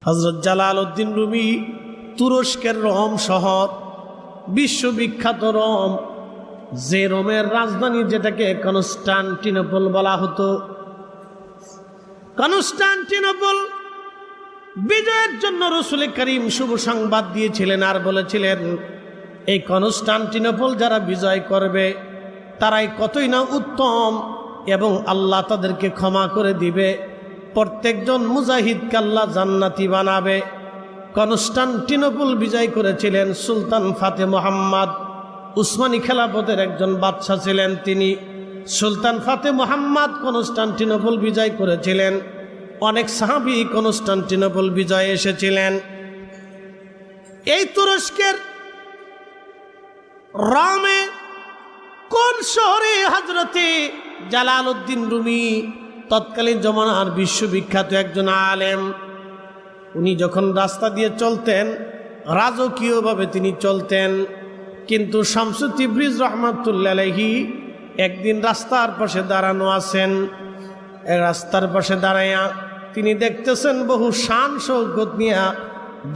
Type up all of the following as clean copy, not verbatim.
হযরত Jalaluddin Rumi তুরস্কের Rome শহর, বিশ্ববিখ্যাত রোম, যে রোমের রাজধানী যেটাকে কনস্টান্টিনোপল বলা হতো। কনস্টান্টিনোপল বিজয়ের জন্য রাসূল করিম শুভ সংবাদ দিয়েছিলেন আর বলেছিলেন, এই কনস্টান্টিনোপল যারা বিজয় করবে তারাই কতই না উত্তম এবং আল্লাহ তাদেরকে ক্ষমা করে দিবে, প্রত্যেকজন মুজাহিদকে আল্লাহ জান্নাতি বানাবে। কনস্টান্টিনোপল বিজয় করেছিলেন সুলতান ফাতে মুহাম্মদ, উসমানী খেলাফতের একজন বাদশা ছিলেন তিনি। সুলতান ফাতে মুহাম্মদ কনস্টান্টিনোপল বিজয় করেছিলেন। অনেক সাহাবী কনস্টান্টিনোপল বিজয়ে এসেছিলেন। এই তুরস্কের রোমে কোন শহরে হযরতে জালালউদ্দিন রুমি তৎকালীন জমানার বিশ্ববিখ্যাত একজন আলেম, উনি যখন রাস্তা দিয়ে চলতেন রাজকীয়ভাবে তিনি চলতেন, কিন্তু শামসু তিবরিজ রহমাতুল্লাহ আলাইহি একদিন রাস্তার পাশে দাঁড়ানো আছেন। রাস্তার পাশে দাঁড়াইয়া তিনি দেখতেছেন বহু শান শৌকত নিয়ে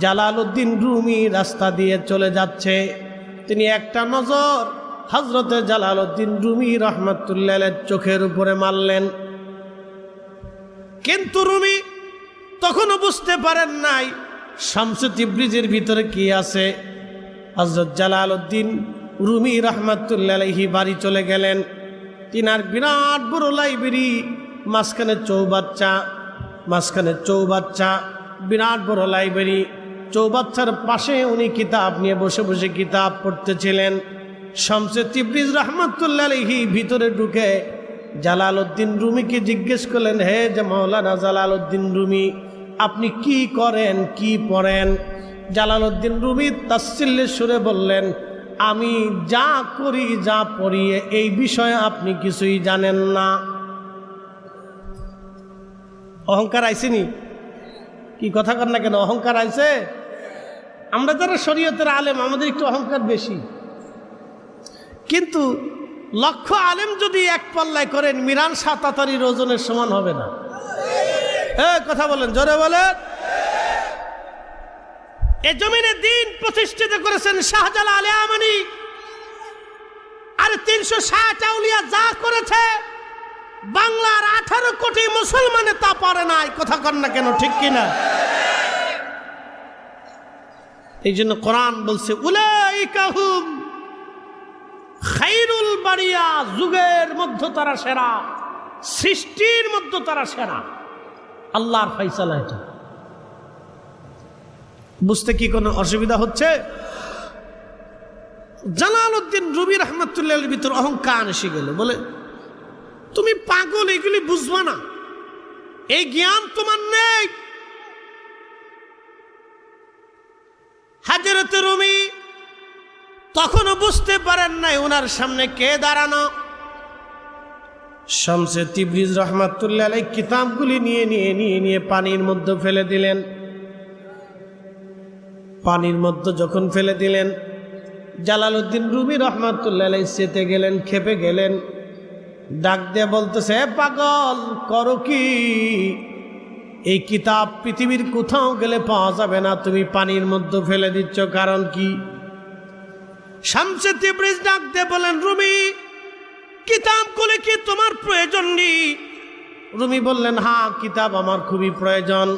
জালালউদ্দিন রুমি রাস্তা দিয়ে চলে যাচ্ছে। তিনি একটা নজর হযরতে জালালউদ্দিন রুমি রহমাতুল্লাহ আলাইহির চোখের উপরে মারলেন, কিন্তু রুমি তখনও বুঝতে পারেন নাই শামসু তিবরিজের ভিতরে কি আছে। হযরত জালালউদ্দিন রুমি রহমাতুল্লাহ আলাইহি বাড়ি চলে গেলেন। তিনার বিরাট বড় লাইব্রেরি, মাঝখানে চৌবাচ্চা, বিরাট বড় লাইব্রেরি। চৌবাচ্চার পাশে উনি কিতাব নিয়ে বসে বসে কিতাব পড়তেছিলেন। শামসু তিবরিজ রহমাতুল্লাহ আলাইহি ভিতরে ঢুকে জালালউদ্দিন রুমিকে জিজ্ঞেস করলেন, হে যে মাওলানা জালালউদ্দিন রুমি, আপনি কি করেন, কি পড়েন? জালালউদ্দিন রুমি তাচ্ছিল্যের সুরে বললেন, আমি যা করি যা পড়ি এই বিষয়ে আপনি কিছুই জানেন না। অহংকার আইসেনি? কি কথা কর না কেন, অহংকার আইছে? আমরা যারা শরীয়তের আলেম আমাদের একটু অহংকার বেশি, কিন্তু লক্ষ আলেম যদি এক পাল্লায় করেন মিরান সাতাতারির ওজনের সমান হবে না। কথা বলেন, জোরে বলেন। এ জমিনে দিন প্রতিষ্ঠিত করেছেন শাহজালাল আমানি, আর 360 আউলিয়া যা করেছে বাংলার 18 কোটি মুসলমানে তা পারে নাই। কথা কর না কেন, ঠিক কিনা? এই জন্য কোরআন বলছে, উলাইকা হুম খায়রুল বারিয়া, যুগের মধ্যে তারা সেরা, সৃষ্টির মধ্যে তারা সেরা। আল্লাহর ফয়সালা এটা। বুঝতে কি কোনো অসুবিধা হচ্ছে? জালালউদ্দিন রুমি রহমাতুল্লাহ আলাইহির ভিতর অহংকার এসে গেল, বলে তুমি পাগল, এগুলি বুঝবা না, এই জ্ঞান তোমার নেই। হযরত রুমি তখনও বুঝতে পারেন নাই ওনার সামনে কে দাঁড়ানো। শামসে তিবরিজ রহমাতুল্লাহ আলাইহি কিতাবগুলি নিয়ে পানির মধ্যে ফেলে দিলেন। পানির মধ্যে যখন ফেলে দিলেন, জালালউদ্দিন রুমি রহমাতুল্লাহ আলাইহি চেতে গেলেন, খেপে গেলেন, ডাক দিয়ে বলতেছে, পাগল করো কি? এই কিতাব পৃথিবীর কোথাও গেলে পাওয়া যাবে না, তুমি পানির মধ্যে ফেলে দিচ্ছ, কারণ কি? শামসে তিবরিজ ডাক দিয়ে বলেন, রুমি কিতাবগুলো কি তোমার প্রয়োজন নেই? রুমি বললেন, হ্যাঁ কিতাব আমার খুবই প্রয়োজন।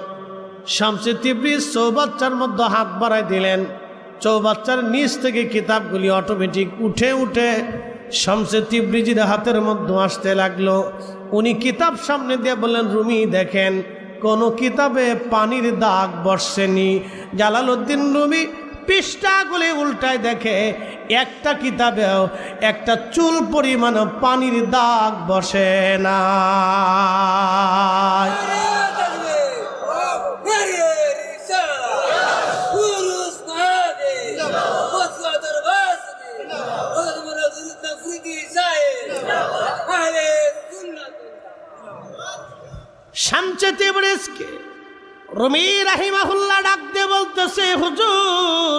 শামসে তিবরিজ চৌবাচ্চার মধ্যে হাত বাড়ায় দিলেন, চৌবাচ্চার নিচ থেকে কিতাবগুলি অটোমেটিক উঠে শামসে তিবরিজের হাতের মধ্যে আসতে লাগলো। উনি কিতাব সামনে দিয়ে বললেন, রুমি দেখেন কোন কিতাবে পানির দাগ বসেনি। জালালউদ্দিন রুমি পৃষ্ঠাগুলি উল্টায় দেখে একটা কিতাবেও একটা চুল পরিমাণ পানির দাগ বসে না। শামসে তিবরিজকে রুমি রাহিমাহুল্লাহ ডাক দিয়ে বলতেছে, হুজুর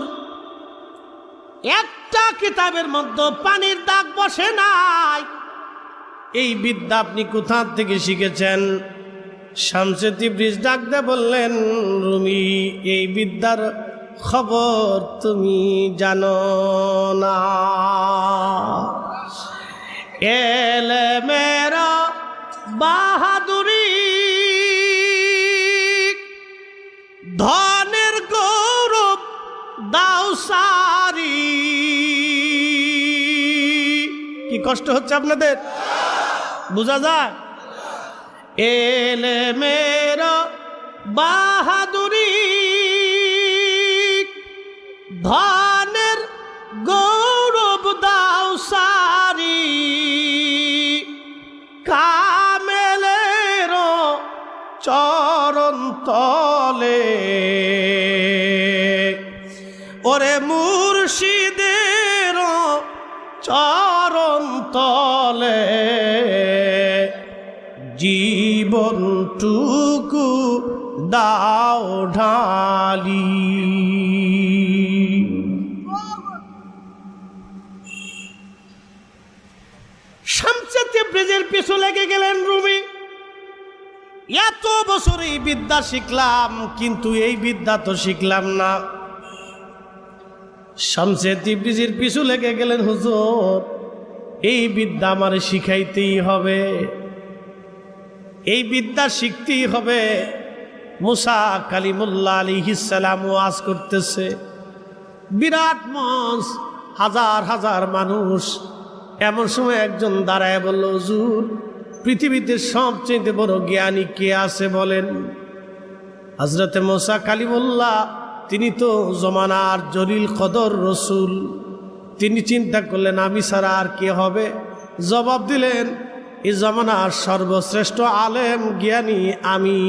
একটা কিতাবের মধ্যে পানির দাগ বসে নাই, এই বিদ্যা আপনি কোথা থেকে শিখেছেন? শামসে তিবরিজ ডাক দিয়ে বললেন, রুমি, এই বিদ্যার খবর তুমি জানো না। এলেমেরা বাহাদুরি, ধনের গৌরব দাও সারি। কি কষ্ট হচ্ছে আপনাদের, বোঝা যায়? এলেমেরা বাহাদুরি, ধনের গৌরব দাও সারি। কামেলের চরণ তলে, ওরে মুর্শিদের চরণ তলে, জীবনটুকু দাও ঢালি। শামসে তিবরিজের পিছু লেগে গেলেন রুমি। এত বছর এই বিদ্যা শিখলাম, কিন্তু এই বিদ্যা তো শিখলাম না। শামসে তিবরিজের পিছু লেগে গেলেন, হুজুর এই বিদ্যা আমার শিখাইতেই হবে, এই বিদ্যা শিখতেই হবে। মুসা কালিমুল্লাহ আলাইহিস সালাম ওয়াজ করতেছে, বিরাট মঞ্চ, হাজার হাজার মানুষ। এমন সময় একজন দাঁড়ায় বলল, হুজুর পৃথিবীতে সবচেয়ে বড় জ্ঞানী কে আছে বলেন? হযরতে মুসা কালিমুল্লাহ, তিনি তো জমানার জলিল কদর রসুল। তিনি চিন্তা করলেন, আমি ছাড়া আর কে হবে? জবাব দিলেন, এই জমানার সর্বশ্রেষ্ঠ আলেম জ্ঞানী আমি।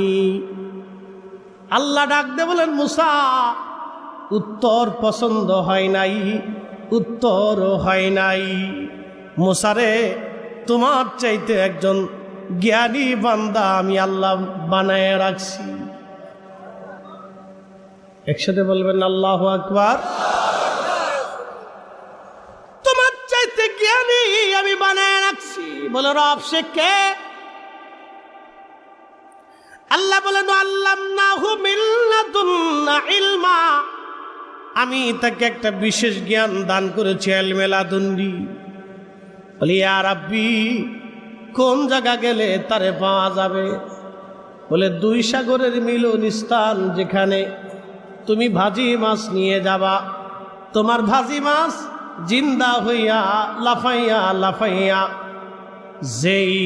আল্লাহ ডাক দিয়ে বলেন, মুসা উত্তর পছন্দ হয় নাই, উত্তর হয় নাই। মুসারে, তোমার চাইতে একজন জ্ঞানী বান্দা আমি আল্লাহ বানায় রাখছি। একসাথে বলবেন আল্লাহু আকবার। তোমার চাইতে জ্ঞানী আমি বানায় রাখছি। বলে, রব সে কে? আল্লাহ বলেন, আল্লামনাহু মিন লাদুন্না ইলমা, আমি তাকে একটা বিশেষ জ্ঞান দান করেছি, ইলমে লাদুন্নি। বলি, ইয়া রাব্বি, কোন জায়গা গেলে তারে পাওয়া যাবে? বলে, দুই সাগরের মিলন স্থান, যেখানে তুমি ভাজি মাছ নিয়ে যাবা, তোমার ভাজি মাছ জিন্দা হইয়া লাফাইয়া লাফাইয়া যেই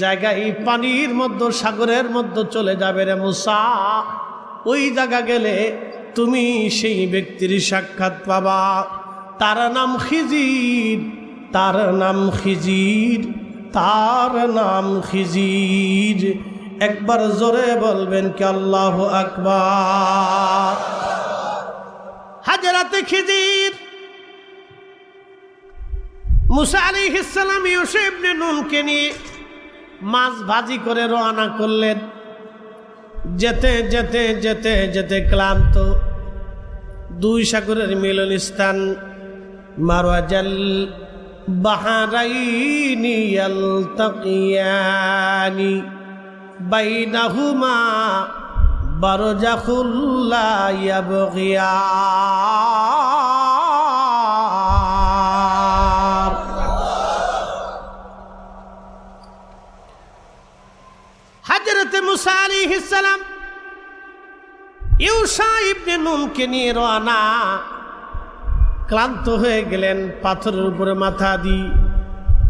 জায়গায় পানির মধ্যে, সাগরের মধ্যে চলে যাবে রে মুসা, ওই জায়গা গেলে তুমি সেই ব্যক্তির সাক্ষাৎ পাবা। তার নাম খিজির, তার নাম খিজির, তার নাম খিজির। একবার জোরে বলবেন কি আল্লাহু আকবার। হাজরাতে খিজির মুসা আলাইহিস সালাম ইউসা ইবনে নুনকে নিয়ে মাছ ভাজি করে রওনা করলেন। যেতে যেতে যেতে যেতে ক্লান্ত, দুই সাগরের মিলন স্থান, মারওয়াজাল বাহরাইনি ইয়ালতাকিয়ানি বাইনাহুমা বারজাখুল লা ইয়াবগিয়ান। হযরতে মুসা আলাইহিস সালাম ইউসা ইবনে নুনকে নিয়ে রওনা। ক্লান্ত হয়ে গেলেন, পাথরের উপরে মাথা দি,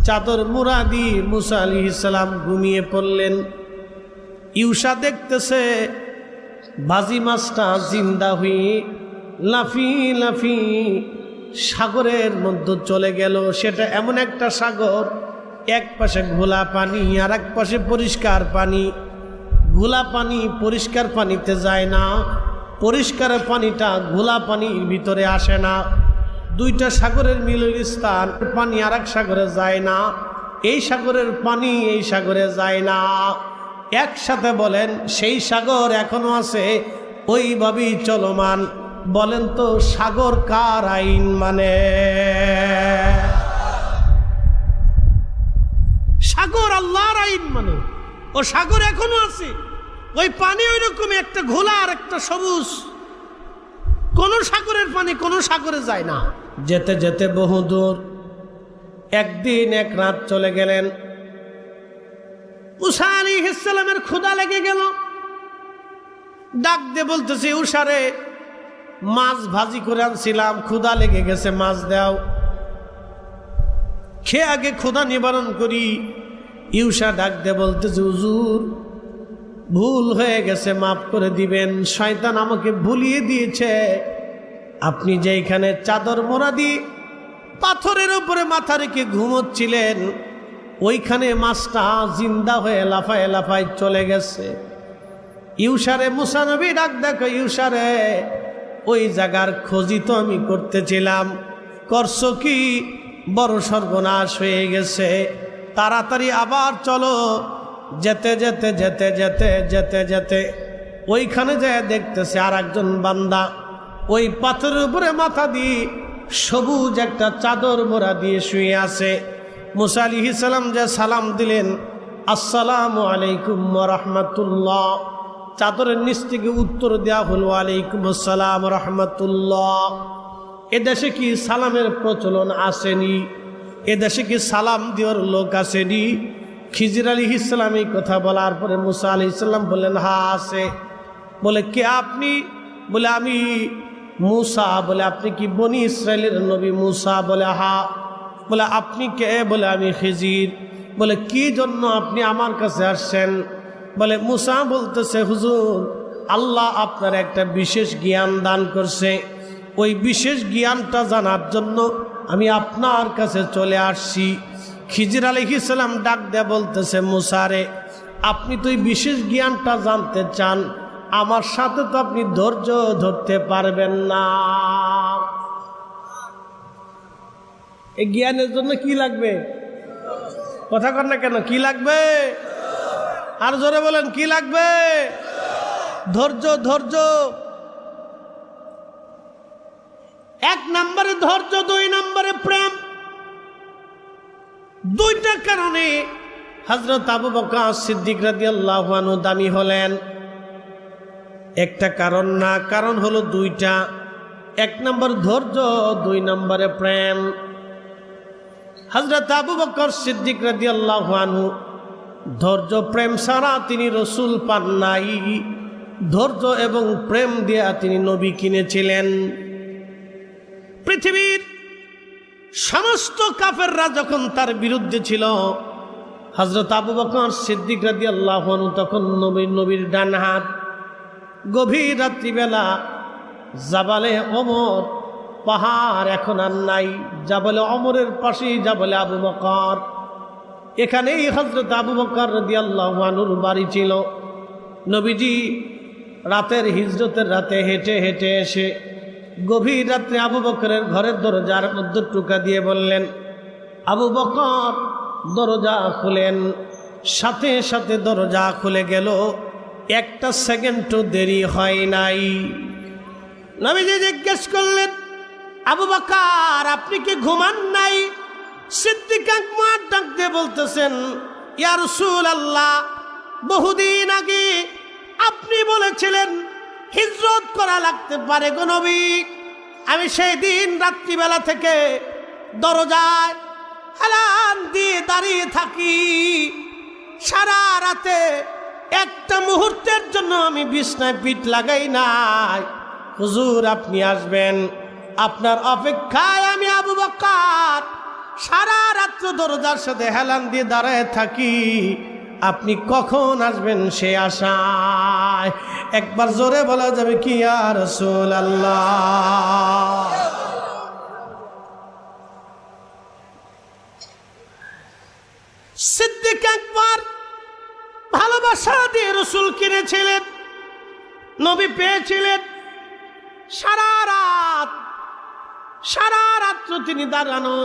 চাদর মুড়া দি মুসা আলাইহিস সালাম ঘুমিয়ে পড়লেন। ইউসা দেখতেছে ভাজি মাছটা জিন্দা হয়ে লাফি লাফি সাগরের মধ্যে চলে গেল। সেটা এমন একটা সাগর, এক পাশে ঘোলা পানি আর এক পাশে পরিষ্কার পানি। ঘোলা পানি পরিষ্কার পানিতে যায় না, পরিষ্কার পানিটা ঘোলা পানির ভিতরে আসে না। দুইটা সাগরের মিলন স্থান, পানি আর এক সাগরে যায় না, এই সাগরের পানি এই সাগরে যায় না। একসাথে বলেন, সেই সাগর এখনো আছে, ওইভাবেই চলমান। বলেন তো, সাগর কার আইন মানে? সাগর আল্লাহর আইন মানে। ও সাগর এখনো আছে, ওই পানি ওই রকম একটা ঘোলা আর একটা সবুজ, কোন সাগরের পানি কোন সাগরে যায় না। যেতে যেতে বহুদূর, একদিন এক রাত চলে গেলেন। মুসা আলাইহিস সালামের ক্ষুধা লেগে গেল, ডাক দিয়ে বলতেছে, উষারে মাছ ভাজি করে আনছিলাম, ক্ষুধা লেগে গেছে, মাছ দাও, খেয়ে আগে ক্ষুধা নিবারণ করি। ইউসা ডাক দিয়ে বলতেছে, হুজুর ভুল হয়ে গেছে, মাফ করে দিবেন, শয়তান আমাকে ভুলিয়ে দিয়েছে। আপনি যেখানে চাদর মোড়া দিয়ে পাথরের উপরে মাথা রেখে ঘুমোচ্ছিলেন, ওইখানে মাছটা জিন্দা হয়ে লাফায় লাফায় চলে গেছে। ইউসারে মুসা নবী ডাক দেখো, ইউসারে ওই জায়গার খোঁজই তো আমি করতেছিলাম, করছো কি? বড় সর্বনাশ হয়ে গেছে, তাড়াতাড়ি আবার চলো। যেতে যেতে যেতে যেতে যেতে যেতে ওইখানে যায় দেখতেছে আর একজন বান্দা ওই পাথরের উপরে মাথা দিয়ে সবুজ একটা চাদর মোড়া দিয়ে শুয়ে আছে। মুসা আলাইহিস সালাম যে সালাম দিলেন, আসসালামু আলাইকুম ওয়া রাহমাতুল্লাহ, চাদরের নিচ থেকে উত্তর দেওয়া হলো, আলাইকুম আসসালাম ওয়া রাহমাতুল্লাহ। এদেশে কি সালামের প্রচলন আসেনি? এদেশে কি সালাম দেওয়ার লোক আসেনি? খিজির আলাইহিস সালাম এই কথা বলার পরে মুসা আলাইহিস সালাম বললেন, হ্যাঁ আছে। বলে, কে আপনি? বলে, আমি মুসা। বলে, আপনি কি বনি ইসরায়েলের নবী মুসা? বলে, হ্যাঁ। বলে, আপনি কে? বলে, আমি খিজির। বলে, কি জন্য আপনি আমার কাছে আসছেন? বলে, মুসা বলতেছে, হুজুর আল্লাহ আপনার একটা বিশেষ জ্ঞান দান করছে, ওই বিশেষ জ্ঞানটা জানার জন্য আমি আপনার কাছে চলে আসছি। খিজির আলাইহিস সালাম ডাক দেয়া বলতেছে, মুসারে আপনি তো এই বিশেষ জ্ঞানটা জানতে চান, আমার সাথে তো আপনি ধৈর্য ধরতে পারবেন না। এই জ্ঞানের জন্য কি লাগবে? কথা কর না কেন? কি লাগবে? আর জোরে বলেন, কি লাগবে? ধৈর্য। ধৈর্য এক নম্বরে ধৈর্য, দুই নম্বরে প্রেম। দুইটা কারণে হযরত আবু বকর সিদ্দিক রাদিয়াল্লাহু আনহু দামি হলেন। একটা কারণ না, কারণ হলো দুইটা। এক নম্বর ধৈর্য, দুই নম্বরে প্রেম। হযরত আবু বকর সিদ্দিক রাদিয়াল্লাহু আনহু ধৈর্য প্রেম ছাড়া তিনি রসুল পান নাই। ধৈর্য এবং প্রেম দিয়া তিনি নবী কিনেছিলেন। পৃথিবীর সমস্ত কাফেররা যখন তার বিরুদ্ধে ছিল, হযরত আবু বকর সিদ্দিক রাদিয়াল্লাহু আনহু তখন নবীর ডান হাত। গভীর রাত্রিবেলা জাবালে ওমর, পাহাড় এখন আর নাই, জাবালে ওমরের পাশেই জাবালে আবু বকর। এখানেই হযরত আবু বকর রাদিয়াল্লাহু আনহুর বাড়ি ছিল। নবীজি রাতের হিজরতের রাতে হেঁটে হেঁটে এসে গভীর রাত্রে আবু বকরের ঘরের দরজার মধ্যে টোকা দিয়ে বললেন, আবু বকর দরজা খুলেন। সাথে সাথে দরজা খুলে গেল, একটা সেকেন্ডও দেরি হয় নাই। নবীজি জিজ্ঞেস করলেন, আবু বকর আপনি কি ঘুমান নাই? সিদ্দিক আকবর ডাক দিয়ে বলতেছেন, ইয়া রাসূলুল্লাহ, বহুদিন আগে আপনি বলেছিলেন হিজরত করা লাগতে পারে গো নবী। আমি সেই দিন রাত্রিবেলা থেকে দরজায় হেলান দিয়ে দাঁড়িয়ে থাকি, সারা রাতে একটা মুহূর্তের জন্য আমি বিছনায় পিঠ লাগাই নাই। হুজুর আপনি আসবেন, আপনার অপেক্ষায় আমি আবু বকর সারা রাত্র দরজার সাথে হেলান দিয়ে দাঁড়ায় থাকি, আপনি কখন আসবেন সে আশায়। একবার জোরে বলা যাবে কি ইয়া রাসূলুল্লাহ? সিদ্দিক আকবর ভালোবাসা দিয়ে রসুল কিনেছিলেন, নবী পেয়েছিলেন। সারা রাত্র তিনি দাঁড়ানো,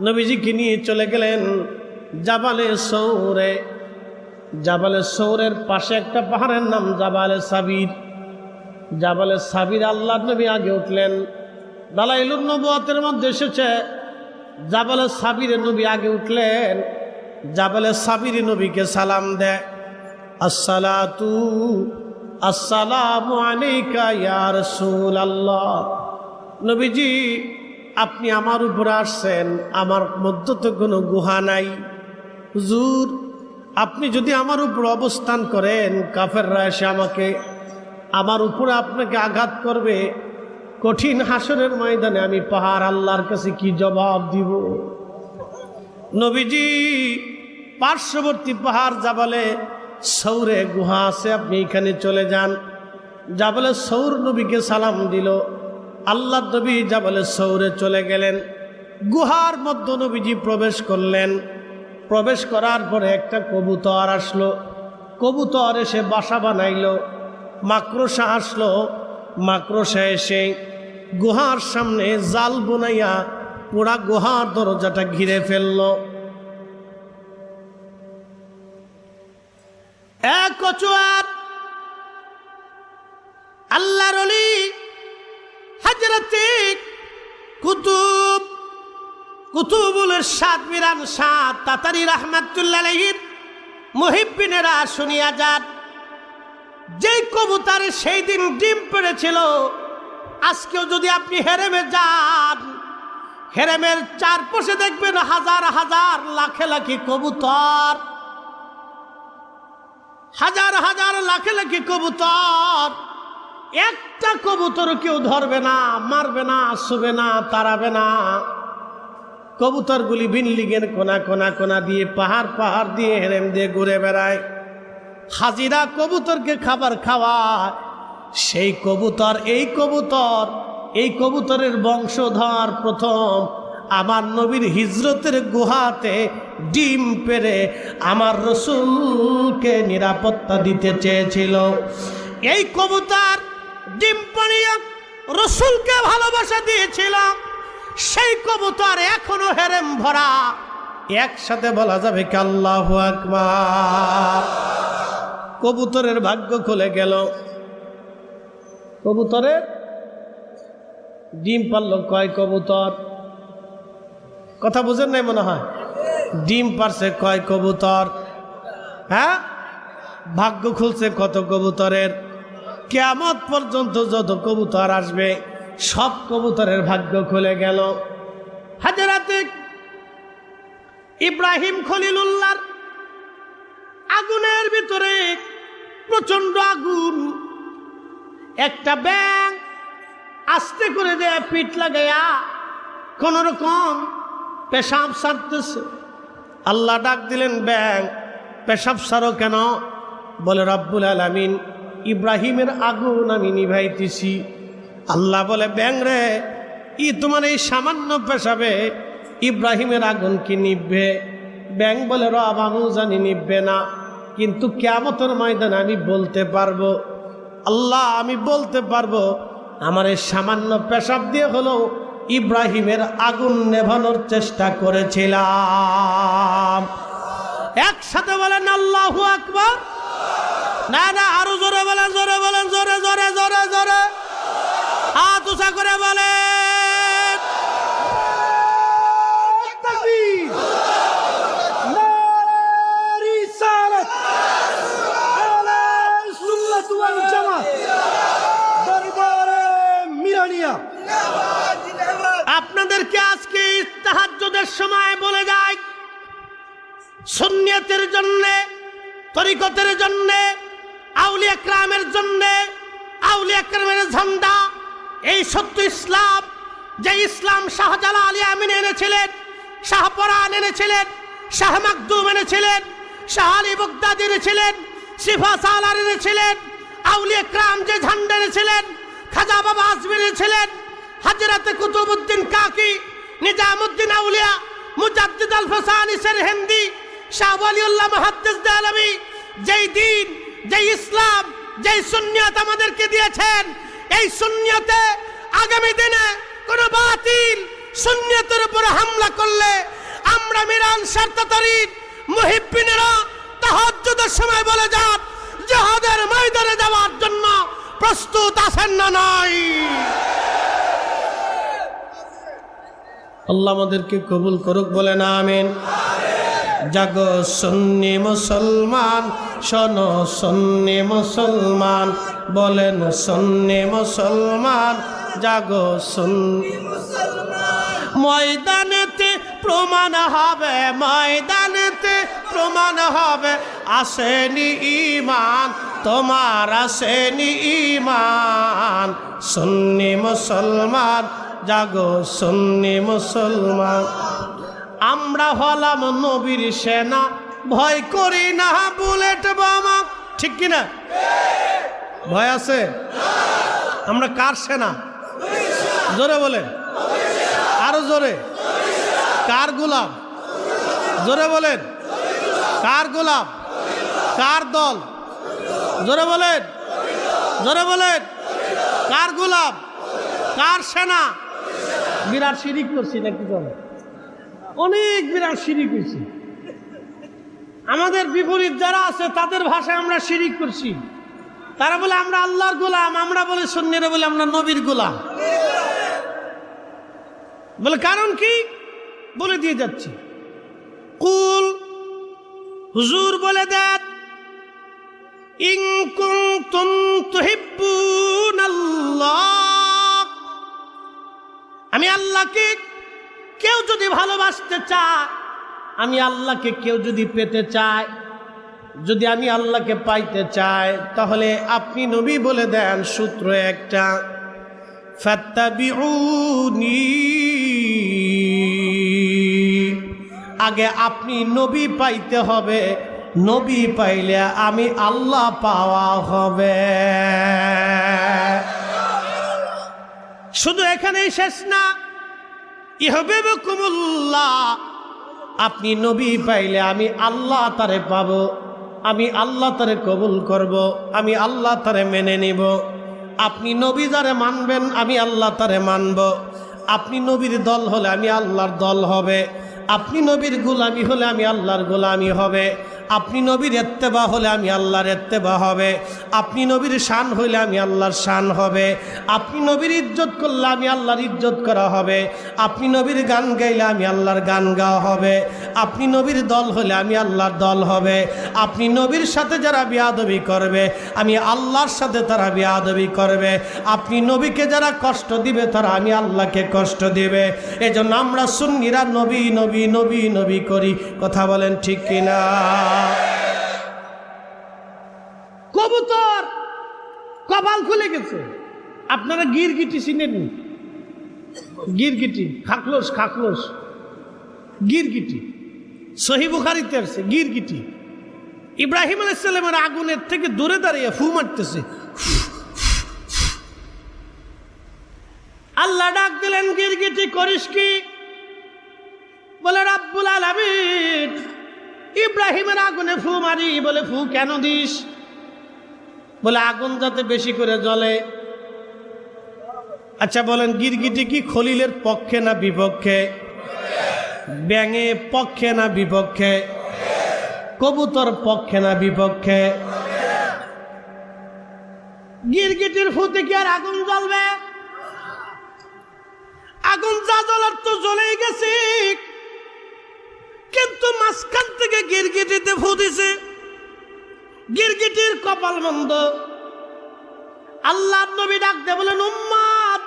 নবীজিকে নিয়ে চলে গেলেন জাবালে সৌরে। জাবালে সৌরের পাশে একটা পাহাড়ের নাম জাবালে সাবির। জাবালে সাবির আল্লাহর নবী আগে উঠলেন। দালাইলুন নবুয়তের মধ্যে এসেছে জাবালে সাবিরে নবী আগে উঠলেন। জাবালে সাবিরে নবীকে সালাম দেয়। আসসালাতু আসসালামু আলাইকা ইয়া রাসূলুল্লাহ। নবীজি আপনি আমার উপরে আসছেন, আমার মধ্যে তো কোনো গুহা নাই। হুজুর আপনি যদি আমার উপর অবস্থান করেন, কাফেররা এসে আমার উপরে আপনাকে আঘাত করবে। কঠিন হাসরের ময়দানে আমি পাহাড় আল্লাহর কাছে কি জবাব দিব? নবীজি পার্শ্ববর্তী পাহাড় জাবালে সৌরে গুহা আছে, আপনি এখানে চলে যান। জাবালে সৌর নবীকে সালাম দিল। আল্লাহ নবী জাবালে সৌরে চলে গেলেন। গুহার মধ্যে নবীজি প্রবেশ করলেন। প্রবেশ করার পরে একটা কবুতর আসলো। কবুতর এসে বাসা বানাইল। মাকড়সা আসলো। মাকড়সা এসে গুহার সামনে জাল বুনাইয়া পুরা গুহার দরজাটা ঘিরে ফেলল। এক কচুয়ার আল্লাহর ওলি হযরতে কুতুবুল ইরশাদ মিরান শাহ তাতারি রাহমাতুল্লাহ আলাইহির মুহিব্বিনেরা শুনিয়া যান। যেই কবুতরে সেই দিন ডিম পেড়েছিল, আজকেও যদি আপনি হেরেমে যান, হেরেমের চারপাশে দেখবেন হাজার হাজার লাখে লাখে কবুতর, হাজার হাজার লাখে লাখে কবুতর। একটা কবুতর কেউ ধরবে না, মারবে না, ছুবে না, তাড়াবে না। কবুতরগুলি বিল্ডিংয়ের কোনা কোনা কোনা দিয়ে পাহাড় পাহাড় দিয়ে হেরেম দিয়ে ঘুরে বেড়ায়। হাজিরা কবুতরকে খাবার খাওয়ায়। সেই কবুতর এই কবুতরের বংশধর প্রথম আমার নবীর হিজরতের গুহাতে ডিম পেড়ে আমার রসুলকে নিরাপত্তা দিতে চেয়েছিল। এই কবুতর ডিম পাড়িয়ে রসুলকে ভালোবাসা দিয়েছিল। সেই কবুতর এখনো হেরেম ভরা। একসাথে বলা যাবে কি আল্লাহু আকবার। কবুতরের ভাগ্য খুলে গেল। কবুতরের ডিম পারল কয় কবুতর? কথা বুঝেন নাই মনে হয়। ডিম পারছে কয় কবুতর? হ্যাঁ, ভাগ্য খুলছে কত কবুতরের? কিয়ামত পর্যন্ত যত কবুতর আসবে সব কবুতরের ভাগ্য খুলে গেল। হযরতে ইব্রাহিম খলিলুল্লাহর আগুনের ভিতরে প্রচন্ড আগুন। একটা ব্যাঙ আস্তে করে দেয় পিঠ লাগাইয়া কোন রকম পেশাব সারতেছে। আল্লাহ ডাক দিলেন, ব্যাঙ পেশাব সারো কেন? বলে রব্বুল আলামিন ইব্রাহিমের আগুন আমি নিভাইতেছি। আল্লাহ বলে, ব্যাঙ রে, তোমার এই সামান্য পেশাবে ইব্রাহিমের আগুন কি নিভবে? ব্যাঙ বলে, রব আমি জানি নিভবে না, কিন্তু কিয়ামতের ময়দানে আমি বলতে পারবো। আল্লাহ আমি বলতে পারবো আমার এই সামান্য পেশাব দিয়ে হলেও ইব্রাহিমের আগুন নেভানোর চেষ্টা করেছিলাম। একসাথে বলেন আল্লাহু আকবার। না না, আরো জোরে বলেন, জোরে বলেন, জোরে জোরে জোরে জোরে হাত উঁচা করে বলেন। আপনাদেরকে আজকে তাহাজ্জুদের সময় বলে যাই, সুন্নিয়তের জন্য, তরিকতের জন্য, আউলিয়া কেরামের জন্য, আউলিয়া কেরামের ঝান্ডা, এই সত্য ইসলাম, যে ইসলাম শাহজালাল আমিন এনেছিলেন, শাহপরান এনেছিলেন, শাহ মাকদুম এনেছিলেন, শাহ আলী বাগদাদি এনেছিলেন, সিফা সালার এনেছিলেন, আউলিয়া কেরাম যে ঝান্ডা এনেছিলেন, খাজা বাবা আজমি এনেছিলেন, হযরতে কুতুবউদ্দিন কাকি, নিজামউদ্দিন আউলিয়া, মুজাদ্দিদ আল ফসানি সেরহিন্দি, শাহ ওয়ালিউল্লাহ মুহাদ্দিস দেহলভী, যেই দিন, যেই ইসলাম, যেই সুন্নিয়ত আমাদেরকে দিয়েছেন, এই সুন্নিয়তে আগামী দিনে কোন বাতিল সুন্নিয়তের উপর হামলা করলে আমরা মিরান শার্তাতারির মুহিব্বিনেরা তাহাজ্জুদের সময় বলে যান, জিহাদের ময়দানে যাওয়ার জন্য প্রস্তুত আছেন না নাই? আল্লাহ আমাদেরকে কবুল করুক, বলেন আমিন। জাগো সুন্নি মুসলমান, শোনো সুন্নি মুসলমান, বলেন সুন্নি মুসলমান, জাগো সুন্নি ময়দানেতে প্রমাণ হবে, ময়দানেতে প্রমাণ হবে, আসেনি ঈমান তোমার, আসেনি ঈমান। সুন্নি মুসলমান, জাগো সুন্নি মুসলমান। আমরা হলাম নবীর সেনা, ভয় করি না বুলেট বোমা, ঠিক কিনা? ভয় আছে? আমরা কার সেনা? জোরে বলেন, আরো জোরে। কার গোলাম? জোরে বলেন, কার গোলাম? কার দল? জোরে বলেন, জোরে বলেন, কার গোলাম? কার সেনা? বিরাট শিরিক করছি নাকি? বলে অনেক বিরাট শিরিক করছি। আমাদের বিপরীত যারা আছে তাদের ভাষায় আমরা শিরিক করছি। তারা বলে আমরা আল্লাহর গোলাম, আমরা বলে সুন্নিরা বলে আমরা নবীর গোলাম। বলে কারণ কি? বলে দিয়ে যাচ্ছি। কুল, হুজুর বলে দেন, ইন কুনতুম তুহিব্বুনাল্লাহ, আমি আল্লাহকে কেউ যদি ভালোবাসতে চায়, আমি আল্লাহকে কেউ যদি পেতে চায়, যদি আমি আল্লাহকে পাইতে চাই, তাহলে আপনি নবী বলে দেন সূত্র একটা, ফাত্তাবিউনি, আগে আপনি নবী পাইতে হবে, নবী পাইলে আমি আল্লাহ পাওয়া হবে। শুধু এখানেই শেষ না, ইহবিবকুমুল্লাহ, আপনি নবী পাইলে আমি আল্লাহ তারে পাবো, আমি আল্লাহ তারে কবুল করব, আমি আল্লাহ তারে মেনে নিব। আপনি নবী যারে মানবেন আমি আল্লাহ তারে মানব। আপনি নবীর দল হলে আমি আল্লাহর দল হবে, আপনি নবীর গোলামি হলে আমি আল্লাহর গোলামি হবে, আপনি নবীর ইত্তেবা হলে আমি আল্লাহর ইত্তেবা হবে, আপনি নবীর শান হইলে আমি আল্লাহর শান হবে, আপনি নবীর ইজ্জত করলে আমি আল্লাহর ইজ্জত করা হবে, আপনি নবীর গান গাইলে আমি আল্লাহর গান গাওয়া হবে, আপনি নবীর দল হলে আমি আল্লাহর দল হবে। আপনি নবীর সাথে যারা বেয়াদবি করবে আমি আল্লাহর সাথে তারা বেয়াদবি করবে, আপনি নবীকে যারা কষ্ট দিবে তারা আমি আল্লাহকে কষ্ট দিবে। এজন্য আমরা সুন্নিরা নবী নবী নবী নবী করি। কথা বলেন ঠিক কিনা? কবুতর কপাল খুলে গেছে। আপনারা গিরগিটি চিনেন? গিরগিটি, খাকলোস, খাকলোস, গিরগিটি সহিহ বুখারীতে আছে। গিরগিটি ইব্রাহিম আলাইহিস সালামের আগুনের থেকে দূরে দাঁড়িয়ে ফু মারতেছে। আল্লাহ ডাক দিলেন, গিরগিটি করিস কি? বলে রাব্বুল আলামিন ইব্রাহিমের আগুনে ফু মারি। বলে ফু কেন দিস? বলে আগুন যাতে বেশি করে জ্বলে। আচ্ছা বলেন, গিরগিটি কি খলিলের পক্ষে না বিপক্ষে? ব্যাঙে পক্ষে না বিপক্ষে? কবুতর পক্ষে না বিপক্ষে? গিরগিটির ফুতে কি আর আগুন জ্বলবে? আগুন যা জ্বলার তো জ্বলেই গেছে, কিন্তু মাঝখান থেকে গিরগিটিতে ফু দিছে। গিরগিটির কপাল মন্দ। আল্লাহর নবী ডাক দিয়ে বলেন, উম্মত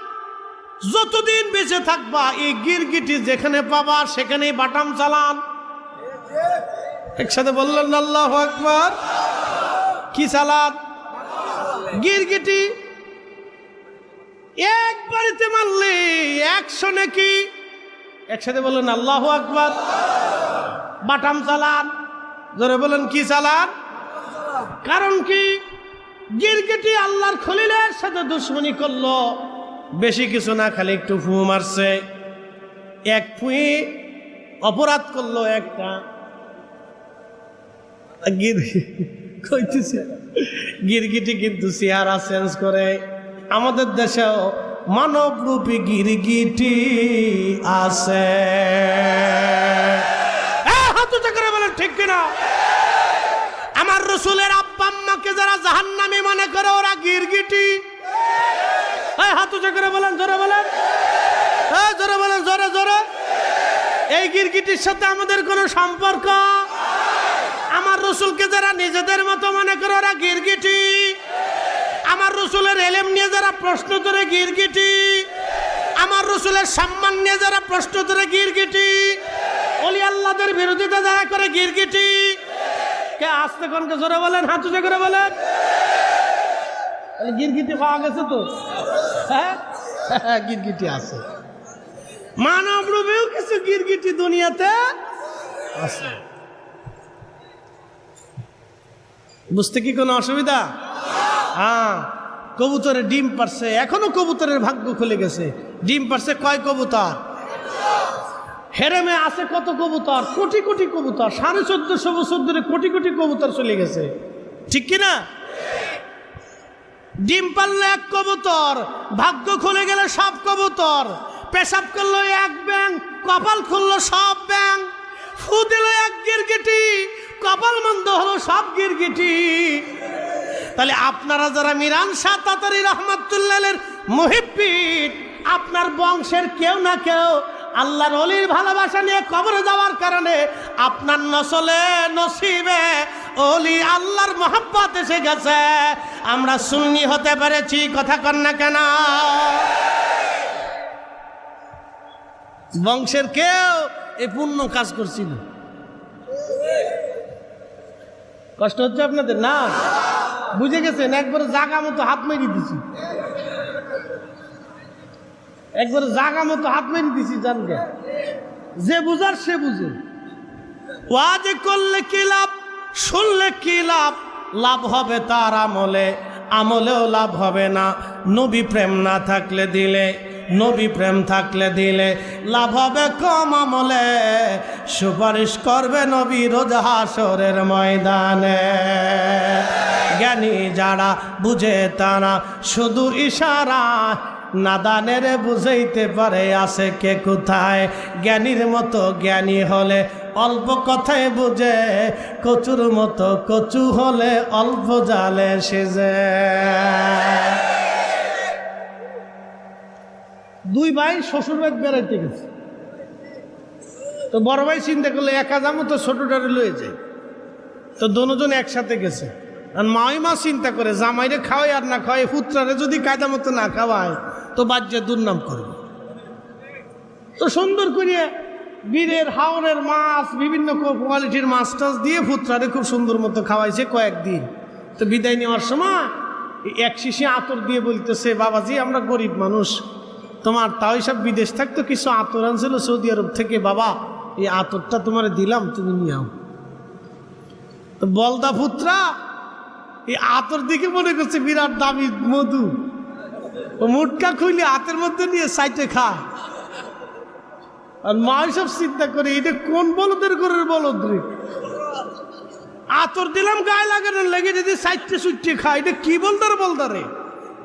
যতদিন বেঁচে থাকবা এই গিরগিটি যেখানে পাবা সেখানেই বাটাম চালান। একসাথে বললেন আল্লাহু আকবার। কি চালান? গিরগিটি। এক বাড়িতে মারলে 100 নাকি। একসাথে বললেন আল্লাহু আকবার। বাটাম চালান। জোরে বলেন কি চালান? কারণ কি? গিরগিটি আল্লাহর খলিলের সাথে দুশ্মনী করলো। বেশি কিছু না, খালি একটু ফু মারছে। এক ফুয়ে অপরাধ করলো একটা। গিরগিটি কিন্তু চেহারা চেঞ্জ করে। আমাদের দেশেও মানবরূপী গিরগিটি আছে। হাত উঁচু করে বলেন ঠিক কিনা? আমার রসুলের আব্বা আম্মাকে যারা জাহান্নামী মনে করে ওরা গিরগিটি। হাত উঁচু করে বলেন, জোরে বলেন, জোরে বলেন, জোরে জোরে। এই গিরগিটির সাথে আমাদের কোনো সম্পর্ক রসুলকে যারা নিজেদের মতো মনে করে ওরা গিরগিটি, আমার রসুলের এলেম নিয়ে যারা প্রশ্ন করে গিরগিটি, আমার রসুলের সম্মান নিয়ে যারা প্রশ্ন করে গিরগিটি, ওলি আল্লাহদের বিরোধিতা যারা করে গিরগিটি। কে আসতে কোনকে জোরে বলেন, হাত উঁচু করে বলেন। গিরগিটি পাওয়া গেছে তো, হ্যাঁ গিরগিটি আছে, মানব রূপেও কিছু গিরগিটি দুনিয়াতে আছে। বুঝতে কি কোনো অসুবিধা? হ্যাঁ, কবুতরের ডিম পারছে, এখনো কবুতরের ভাগ্য খুলে গেছে। ডিম পারছে কয় কবুতর? হেরেমে আছে কত কবুতর? কোটি কোটি কবুতর। 1450 বছর ধরে কোটি কোটি কবুতর চলে গেছে, ঠিক কিনা? ডিম পারলে এক কবুতর, ভাগ্য খুলে গেলে সব কবুতর। পেশাব করলো এক ব্যাং, কপাল খুললো সব ব্যাং। ফু দিল এক গিরগিটি, কপাল মন্দ হলো সব গিরগিটি। তাহলে আপনারা যারা মিরান শাহ তাতারী রহমাতুল্লাহের মুহিব্বিন, আপনার বংশের কেউ না কেউ আল্লাহর ওলির ভালোবাসা নিয়ে কবরে যাওয়ার কারণে আপনার নসলে নসিবে ওলি আল্লাহর মহব্বত এসে গেছে। আমরা সুন্নি হতে পেরেছি, কথা কন না কেন? বংশের কেউ এই পুণ্য কাজ করছিল। কষ্ট হচ্ছে আপনাদের না? বুঝে গেছেন? একবার জাগা মতো হাত মেরে দিছি, একবার জাগা মতো হাত মেরে দিছি। জানবে যে বুঝার সে বুঝে। ওয়াজ করলে কি লাভ, শুনলে কি লাভ? লাভ হবে তার আমলে, আমলেও লাভ হবে না। নবী প্রেম না থাকলে দিলে, নবী প্রেম থাকলে দিলে লাভ হবে কম আমলে। সুপারিশ করবে নবী রোজ হাসরের ময়দানে। জ্ঞানী যারা বুঝে তারা শুধু ইশারা, নাদানের বুঝাইতে পারে আছে কে কোথায়। জ্ঞানীর মতো জ্ঞানী হলে অল্প কথায় বুঝে, কচুর মতো কচু হলে অল্প জালে সেজে। দুই ভাই শ্বশুর বাড়ি বেড়াইতে গেছে, তো বড় ভাই চিন্তা করলে একা যাবো তো ছোটটারে লয়ে যায়, তো দুজন একসাথে গেছে। আর মা চিন্তা করে জামাইরে খাওয়াই আর না খাওয়াই, পুত্রারে যদি কায়দা মতো না খাওয়ায় তো বাজ্যে দুর্নাম করবে। তো সুন্দর করিয়া বীরের হাওরের মাছ, বিভিন্ন কোয়ালিটির মাছ টাছ দিয়ে পুত্রারে খুব সুন্দর মতো খাওয়াইছে কয়েকদিন। তো বিদায় নেওয়ার সময় এক শিশি আতর দিয়ে বলতেছে, বাবাজি আমরা গরিব মানুষ, তোমার তাও সব বিদেশ থাকতো কিছু আতর আনছিল সৌদি আরব থেকে, বাবা এই আতরটা তোমার দিলাম, তুমি নিয়ে আও। তো বলদা পুত্রা এই আতর দিকে মনে করছে বিরাট দামি মধু, ও মুটকা খুলে হাতের মধ্যে নিয়ে সাইটে খায়। আর মা সব চিন্তা করে এটা কোন বলদের ঘরের বলদ রে, আতর দিলাম গায়ে লাগানোর লেগে যদি সাইটে সুইটে খায়, এটা কি বলদারে।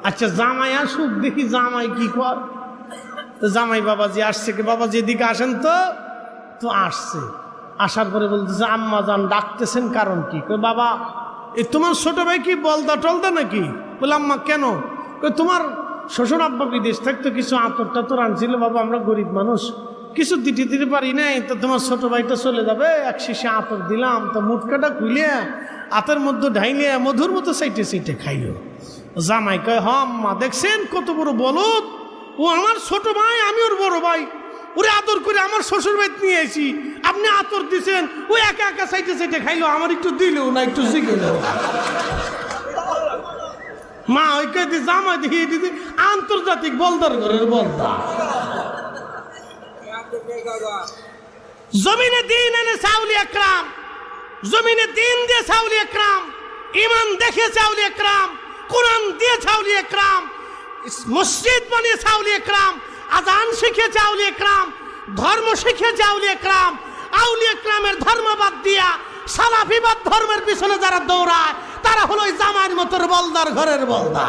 আচ্ছা জামাই আসুক দেখি জামাই কি কর। তো জামাই বাবাজি আসছে, কি বাবাজি এদিকে আসেন তো। তো আসছে, আসার পরে বলতেছে আম্মা জান ডাকতেছেন কারণ কি? বাবা এই তোমার ছোট ভাই কি বলদা টলদা নাকি? বলে আম্মা কেন? তোমার শ্বশুর আব্বা বিদেশ থাকতো কিছু আতর টাতর আনছিল, বাবা আমরা গরিব মানুষ কিছু দিতে পারি নাই, তো তোমার ছোট ভাইটা চলে যাবে, এক শিশি আতর দিলাম, তো মুটকাটা খুলে আতের মধ্যে ঢাইলে মধুর মতো সাইটে খাইও। জামাই কয় হ আম্মা দেখছেন কত বড় বলদ, ও আমার ছোট ভাই আমি ওর বড় ভাই, ওরে আদর করে আমার শ্বশুর বাড়ি নিয়ে আসি, আপনি আতর দিছেন, ও একা একা সাইটে খাইলো, আমার একটু দিলেও না, একটু শিখে মা ওই কে জামাই দেখিয়ে দিদি আন্তর্জাতিক বলদার ঘরের বলদা। জমিনে দিন এনে সাউলি একরাম, জমিনে দিন দিয়ে সাউলি একরাম, ইমান দেখে সাউলি একরাম, কোরআন দিয়ে সাউলি একরাম, মসজিদ বানিয়ে সাউলি একরাম, আজান শিখে চাউলি একরাম, ধর্ম শিখে চাউলি একরাম। আউলি একরামের ধর্মবাদ দিয়া সালাফিবাদ ধর্মের পিছনে যারা দৌড়ায় তারা হলো জামাইয়ের মতো বলদার ঘরের বলদা।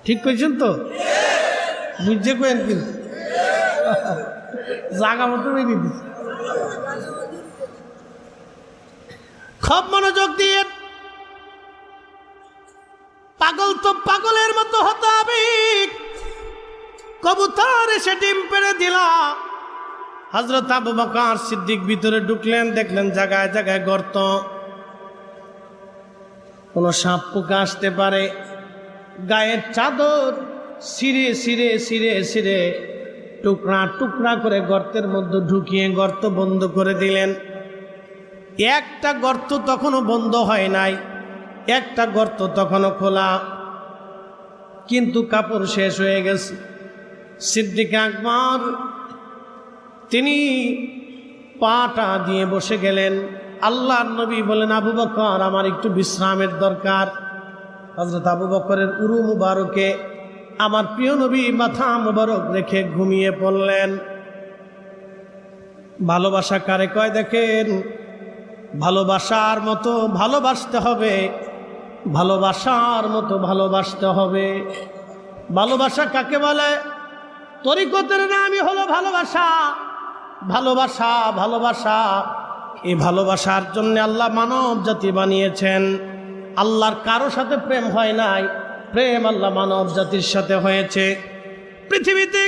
ঠিক কইছেন তো? বুঝছে কেন? কিন্তু জাগা মতো মেরে দিচ্ছে। খুব মনোযোগ দিয়ে, পাগল তো পাগলের মতো হতে হবে। কবুতর এসে ডিম পেড়ে দিল, হযরত আবু বকর সিদ্দিক ভিতরে ঢুকলেন, দেখলেন জায়গায় জায়গায় গর্ত, কোনো সাপ পোকা আসতে পারে। গায়ের চাদর ছিঁড়ে ছিঁড়ে ছিঁড়ে ছিঁড়ে টুকরা টুকরা করে গর্তের মধ্যে ঢুকিয়ে গর্ত বন্ধ করে দিলেন। একটা গর্ত তখনও বন্ধ হয় নাই, একটা গর্ত তখনও খোলা, কিন্তু কাপড় শেষ হয়ে গেছে। সিদ্দিক আকবর তিনি পাটা দিয়ে বসে গেলেন। আল্লাহর নবী বলেন, আবু বকর আমার একটু বিশ্রামের দরকার। হযরত আবু বকরের উরু মুবারকে আমার প্রিয় নবী মাথা মুবারক রেখে ঘুমিয়ে পড়লেন। ভালোবাসা কারে কয় দেখেন, ভালোবাসার মতো ভালোবাসতে হবে, ভালোবাসার মতো ভালোবাসতে হবে। ভালোবাসা কাকে বলে? তরিকতের নামই হলো ভালোবাসা। ভালোবাসা ভালোবাসা এই ভালোবাসার জন্য আল্লাহ মানব জাতি বানিয়েছেন। আল্লাহর কারো সাথে প্রেম হয় নাই, প্রেম আল্লাহ মানব জাতির সাথে হয়েছে। পৃথিবীতে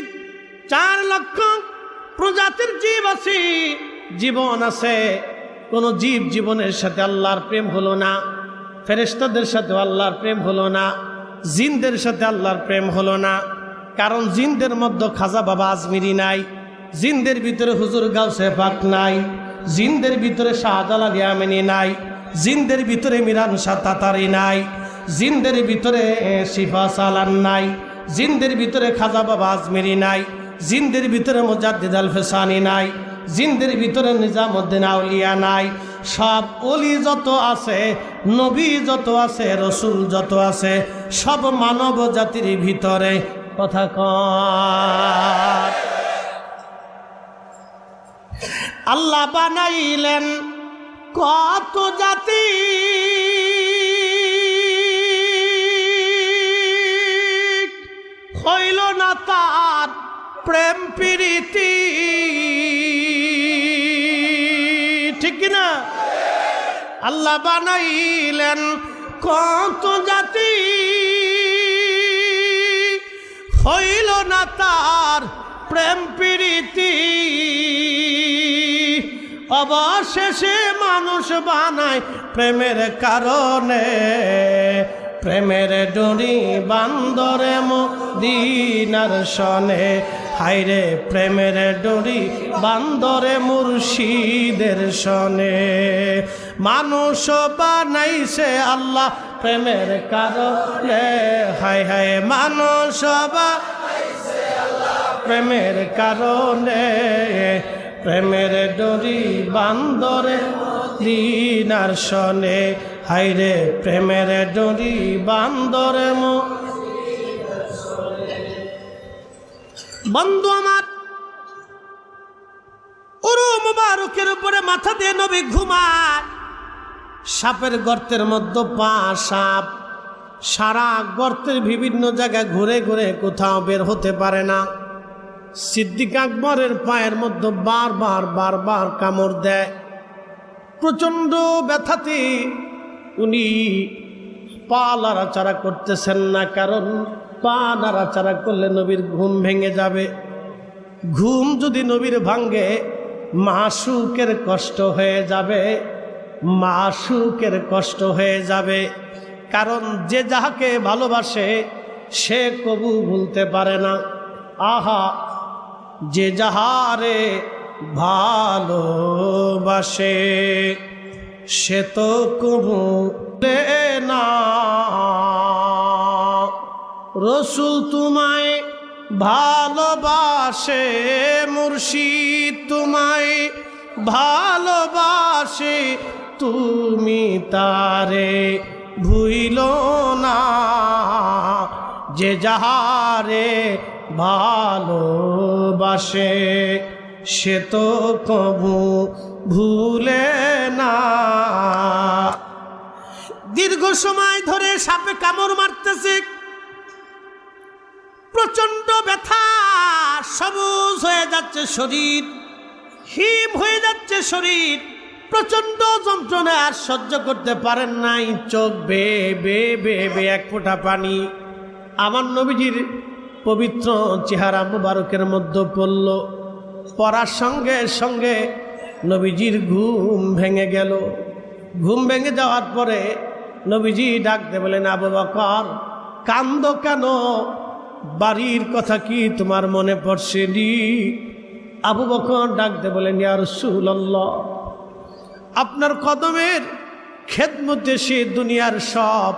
4 লক্ষ প্রজাতির জীব আছে, জীবন আছে। কোন জীব জীবনের সাথে আল্লাহর প্রেম হলো না। ফেরেশতাদের সাথে আল্লাহর প্রেম হলো না, জিনদের সাথে আল্লাহর প্রেম হলো না। কারণ জিনদের মধ্যে খাজা বাবা আজমিরি নাই, জিনদের ভিতরে হুজুর গাউসে পাক নাই, জিনদের ভিতরে শাহজালাল ইয়ামানি নাই, জিনদের ভিতরে মিরান শাহ তাতারি নাই, জিনদের ভিতরে শিফা সালান নাই, জিনদের ভিতরে খাজা বাবা আজমিরি নাই, জিনদের ভিতরে মুজাদ্দিদ আল ফেসানি নাই, জিনদের ভিতরে নিজামউদ্দিন আউলিয়া নাই। সব ওলি যত আছে, নবী যত আছে, রসুল যত আছে, সব মানব জাতির ভিতরে। কথা কয় আল্লাহ বানাইলেন কত জাতি, হইল না তার প্রেম প্রীতি, ঠিক কিনা? আল্লাহ বানাইলেন কত জাতি, হইল না তার প্রেম প্রীতি, অবশেষে মানুষ বানায় প্রেমের কারণে। প্রেমের ডোরি বান্দরে মদিনার সনে, হায়রে প্রেমের ডোরি বান্দরে মুর্শিদের সনে। মানুষ বানাইছে আল্লাহ প্রেমের কারণে, হায় হায় মানুষ বানাইছে আল্লাহ প্রেমের কারণে। প্রেমের ডোরি বান্দরে মদিনার সনে, হায়রে প্রেমের ডোরি বান্দরে মদিনার সনে। বন্ধু আমার, উরু মুবারকের উপরে মাথা দিয়ে নবী ঘুমায়। সাপের গর্তের মধ্যে পা সাপ, সারা গর্তের বিভিন্ন জায়গায় ঘুরে ঘুরে কোথাও বের হতে পারে না। সিদ্দিক আকবরের পায়ের মধ্যে বারবার বারবার কামড় দেয়। প্রচণ্ড ব্যথাতে উনি পা নাড়াচাড়া করতেছেন না, কারণ পা নাড়াচাড়া করলে নবীর ঘুম ভেঙে যাবে। ঘুম যদি নবীর ভাঙ্গে মাসুকের কষ্ট হয়ে যাবে, মাসুকের কষ্ট হয়ে যাবে। কারণ যে যাহাকে ভালোবাসে সে কবু ভুলতে পারে না। আহা, যে যাহারে ভালোবাসে সে তো কবু ভুলে না। রসুল তোমায় ভালোবাসে, মুর্শিদ তোমায় ভালোবাসে, তুমি তারে ভুইল না। যে যাহারে ভালোবাসে সে তো কবু ভুলে না। দীর্ঘ সময় ধরে সাপে কামড় মারতেছে, প্রচন্ড ব্যথা, সবুজ হয়ে যাচ্ছে শরীর, হিম হয়ে যাচ্ছে শরীর, প্রচন্ড যন্ত্রণা আর সহ্য করতে পারেন নাই। চোখ বেয়ে বেয়ে বেয়ে বেয়ে এক ফোঁটা পানি আমার নবীজির পবিত্র চেহারা মুবারকের মধ্যে পড়ল। পড়ার সঙ্গে সঙ্গে নবীজির ঘুম ভেঙে গেল। ঘুম ভেঙে যাওয়ার পরে নবীজি ডাকতে বলেন, আবু বকর কান্দো কেন? বাড়ির কথা কি তোমার মনে পড়ছে নি? আবু বকর ডাকতে বলেন, ইয়া রাসূলুল্লাহ, আপনার কদমের খেদমতে সে দুনিয়ার সব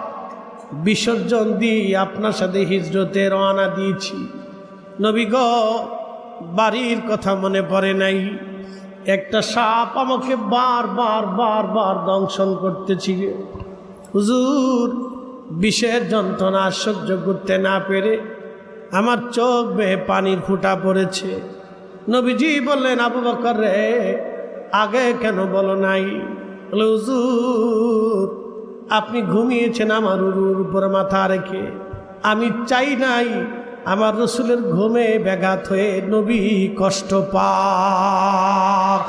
বিসর্জন দিয়ে আপনার সাথে হিজরতে রওনা দিয়েছি। নবী গো, বাড়ির কথা মনে পড়ে নাই। একটা সাপ আমাকে বার দংশন করতেছি। হুজুর, বিষের যন্ত্রণা সহ্য করতে না পেরে আমার চোখ বেয়ে পানির ফুঁটা পড়েছে। নবীজি বললেন, আবু বকর রে, আগে কেন বলো নাই? বলে, হুজুর আপনি ঘুমিয়েছেন আমার উরুর উপর মাথা রেখে, আমি চাই নাই আমার রসুলের ঘুমে ব্যাঘাত হয়ে নবী কষ্ট পাক।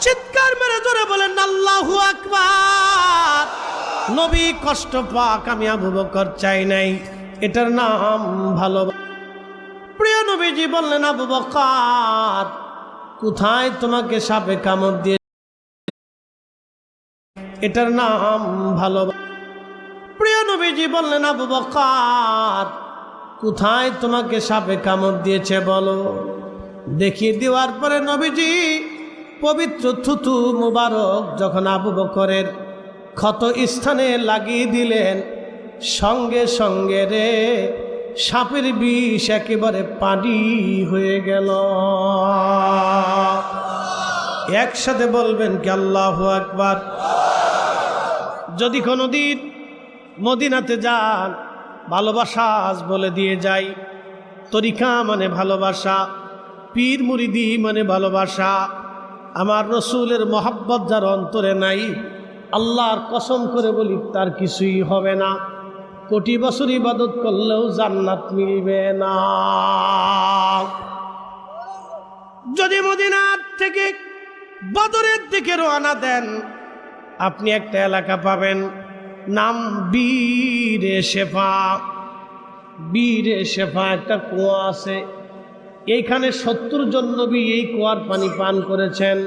চিৎকার মেরে জোরে বলেন আল্লাহু আকবার। নবী কষ্ট পাক আমি আবু বকর চাই নাই, এটার নাম ভালোবাসা। প্রিয় নবীজি বললেন, আবু বকর কোথায় তোমাকে সাপে কামড় দিয়ে? এটার নাম ভালোবাসা। প্রিয় নবীজি বললেন, আবু বকর কোথায় তোমাকে সাপে কামড় দিয়েছে বলো। দেখিয়ে দেওয়ার পরে নবীজি পবিত্র থুতু মুবারক যখন আবু বকরের ক্ষত স্থানে লাগিয়ে দিলেন, সঙ্গে সঙ্গে রে সাপের বিষ একেবারে পানি হয়ে গেল। একসাথে বলবেন কি আল্লাহু আকবার। যদি কোনোদিন মদিনাতে যান, ভালোবাসা আজ বলে দিয়ে যাই, তরিকা মানে ভালোবাসা, পীর মুরিদি মানে ভালোবাসা। আমার রসুলের মহাব্বত যার অন্তরে নাই, আল্লাহর কসম করে বলি তার কিছুই হবে না। কোটি বছর ইবাদত করলেও জান্নাত মিলবে না। যদি মদিনার থেকে বদরের দিকে রওনা দেন, আপনি একটা এলাকা পাবেন, নাম বীরে শেফা। বীরে শেফা একটা কুয়া আছে, এইখানে 70 জন নবী এই কুয়ার পানি পান করেছেন।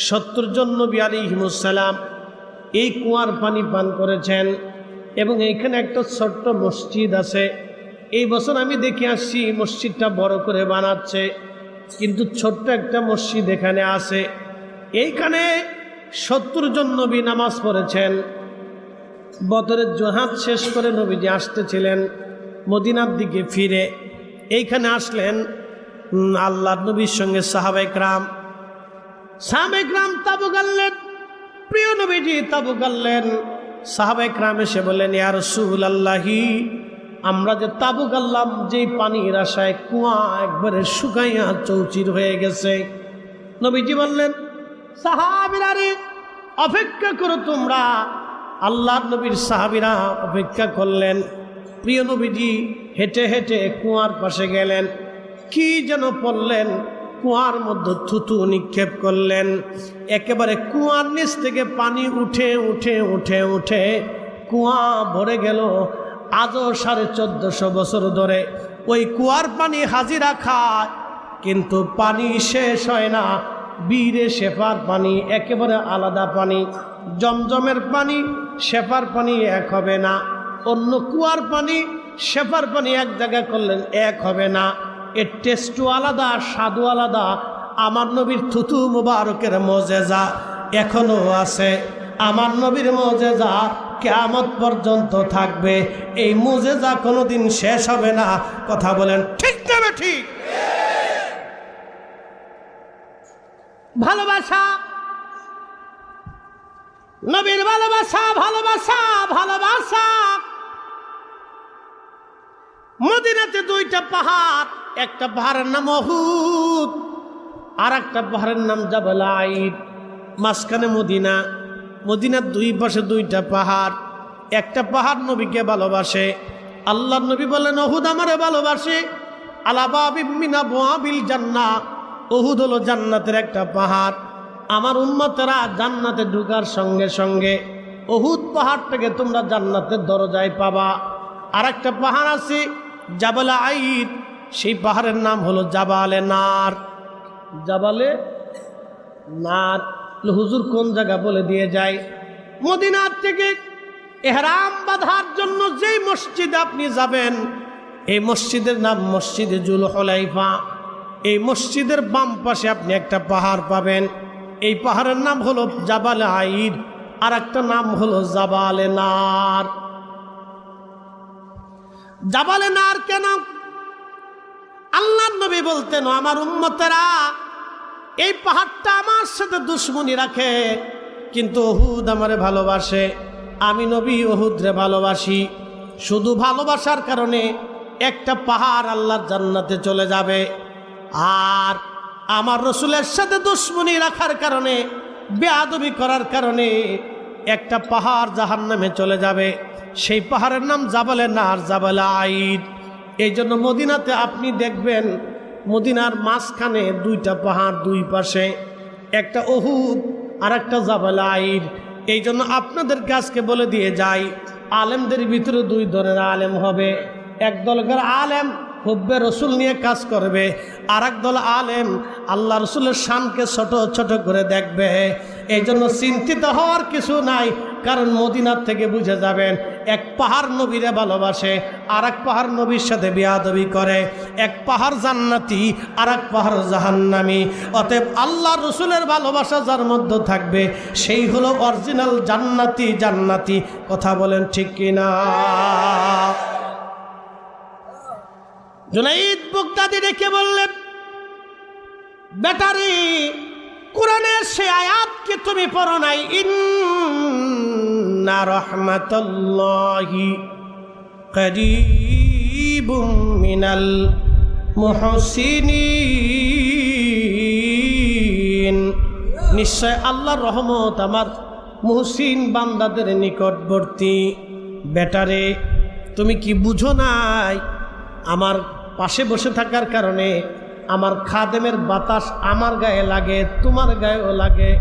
70 জন নবী আলাইহিমুস সালাম এই কুয়ার পানি পান করেছেন। এবং এইখানে একটা ছোট্ট মসজিদ আছে। এই বছর আমি দেখে আসছি মসজিদটা বড় করে বানাচ্ছে, কিন্তু ছোট্ট একটা মসজিদ এখানে আছে। এইখানে 70 জন নবী নামাজ পড়েছেন। বদরের জোহাদ শেষ করে নবীজি আসতেছিলেন মদিনার দিকে ফিরে, এইখানে আসলেন আল্লাহর নবীর সঙ্গে সাহাবায়ে কেরাম তাবু গাড়লেন। প্রিয় নবীজি তাবু গাড়লেন। সাহাবায়ে কেরাম এসে বললেন, ইয়া রাসূলুল্লাহি, আমরা যে তাবু গাড়লাম, যেই পানির আশায় কুয়া একবারে শুকাইয়া চৌচির হয়ে গেছে। নবীজি বললেন, সাহাবীরা রে, অপেক্ষা করো তোমরা। আল্লাহর নবীর সাহাবীরা অপেক্ষা করলেন। প্রিয় নবীজি হেঁটে হেঁটে কুয়ার পাশে গেলেন, কি যেন পড়লেন, কুয়ার মধ্যে থুতু নিক্ষেপ করলেন। একেবারে কুয়ার নিচ থেকে পানি উঠে উঠে উঠে উঠে কুয়া ভরে গেল। আজও 1450 বছর ধরে ওই কুয়ার পানি হাজিরা খায়, কিন্তু পানি শেষ হয় না। বীরে শেফার পানি একেবারে আলাদা পানি। জমজমের পানি শেফার পানি এক হবে না। অন্য কুয়ার পানি শেফার পানি এক জায়গায় করলেন এক হবে না। এর টেস্টও আলাদা, স্বাদও আলাদা। আমার নবীর থুতু মুবারকের মজেজা এখনো আছে। আমার নবীর মজেজা কিয়ামত পর্যন্ত থাকবে। এই মজেজা কোনোদিন শেষ হবে না। কথা বলেন ঠিক না ঠিক? ভালোবাসা, নবীর ভালোবাসা, ভালোবাসা, ভালোবাসা। মদিনাতে 2টা পাহাড়, একটা পাহাড়ের নাম উহুদ, আর একটা পাহাড়ের নাম জাবাল আইদ। মাঝখানে মদিনা। মদিনার 2 পাশে 2টা পাহাড়। একটা পাহাড় নবীকে ভালোবাসে। আল্লাহর নবী বলেন, উহুদ আমারে ভালোবাসে। আলা বাবিম মিন আবওয়াবিল জান্নাহ, উহুদ হলো জান্নাতের একটা পাহাড়। আমার উম্মতেরা জান্নাতে ঢোকার সঙ্গে সঙ্গে উহুদ পাহাড়টাকে তোমরা জান্নাতের দরজায় পাবা। আর একটা পাহাড় আছে জাবাল আইদ, সেই পাহাড়ের নাম হলো জাবালে নার। জাবালে নার। হুজুর কোন জায়গা বলে দিয়ে যায়? মদিনার থেকে ইহরাম বাঁধার জন্য যেই মসজিদে আপনি যাবেন, এই মসজিদের নাম মসজিদে জুলহুলাইফা। এই মসজিদের বাম পাশে আপনি একটা পাহাড় পাবেন। এই পাহাড়ের নাম হলো জাবালে আইদ, আর একটা নাম হলো জাবালে নার। জাবালে নার কেন? আল্লাহর নবী বলতেন, আমার উম্মতেরা এই পাহাড়টা আমার সাথে দুশ্মনী রাখে, কিন্তু উহুদ আমারে ভালোবাসে। আমি নবী উহুদরে ভালোবাসি। শুধু ভালোবাসার কারণে একটা পাহাড় আল্লাহর জান্নাতে চলে যাবে, আর আমার রসুলের সাথে দুশ্মনী রাখার কারণে, বেয়াদবি করার কারণে একটা পাহাড় জাহান্নামে চলে যাবে। সেই পাহাড়ের নাম জাবালে নার, জাবালে আইদ। এই জন্য মদিনাতে আপনি দেখবেন মদিনার মাঝখানে দুইটা পাহাড়, দুই পাশে একটা উহুদ আর একটা জাবালে আইদ। এই জন্য আপনাদের কাছকে বলে দিয়ে যাই, আলেমদের ভিতরে দুই ধরনের আলেম হবে। এক দলকার আলেম হুব্বে রসুল নিয়ে কাজ করবে, আর এক দল আলেম আল্লাহ রসুলের শানকে ছোট ছোট করে দেখবে। এই জন্য চিন্তিত হওয়ার কিছু নাই, কারণ মদিনার থেকে বুঝে যাবেন এক পাহাড় নবীরে ভালোবাসে, আর এক পাহাড় নবীর সাথে বিয়াদবি করে। এক পাহাড় জান্নাতি, আর এক পাহাড় জাহান্নামী। অতএব আল্লাহ রসুলের ভালোবাসা যার মধ্যে থাকবে সেই হলো অরিজিনাল জান্নাতি। জান্নাতি কথা বলেন ঠিক কিনা? জুনাইদ বাগদাদী রেখে বললেন, বেটারি কোরআনের সে আয়াতকে তুমি পড়ো নাই, ইন্না রাহমাতাল্লাহি করিবুম মিনাল মুহসিনিন। নিশ্চয় আল্লাহর রহমত আমার মুহসিন বান্দাদের নিকটবর্তী। বেটারে তুমি কি বুঝো নাই? আমার পাশে বসে থাকার কারণে আমার খাদেমের বাতাস আমার গায়ে লাগে, তোমার গায়েও লাগে।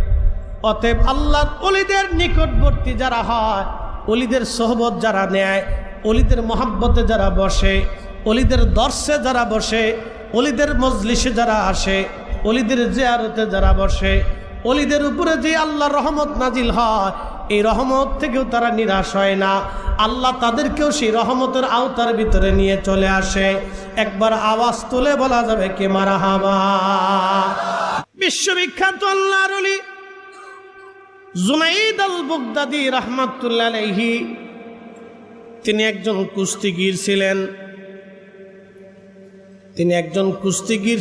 অতএব আল্লাহর ওলিদের নিকটবর্তী যারা হয়, ওলিদের সোহবত যারা নেয়, ওলিদের মহাব্বতে যারা বসে, ওলিদের দর্শে যারা বসে, ওলিদের মজলিসে যারা আসে, ওলিদের জিয়ারতে যারা বসে, ওলিদের উপরে যে আল্লাহর রহমত নাজিল হয়, এই রহমত থেকেও তারা নিরাশ হয় না। আল্লাহ তাদেরকেও সেই রহমতের আওতার ভিতরে নিয়ে চলে আসে। একবার আওয়াজ তুলে বলা যাবে কে মারহাবা। বিশ্ববিখ্যাত আল্লাহর ওলি জুনাইদ আল বাগদাদী রাহমাতুল্লাহ আলাইহি, তিনি একজন কুস্তিগীর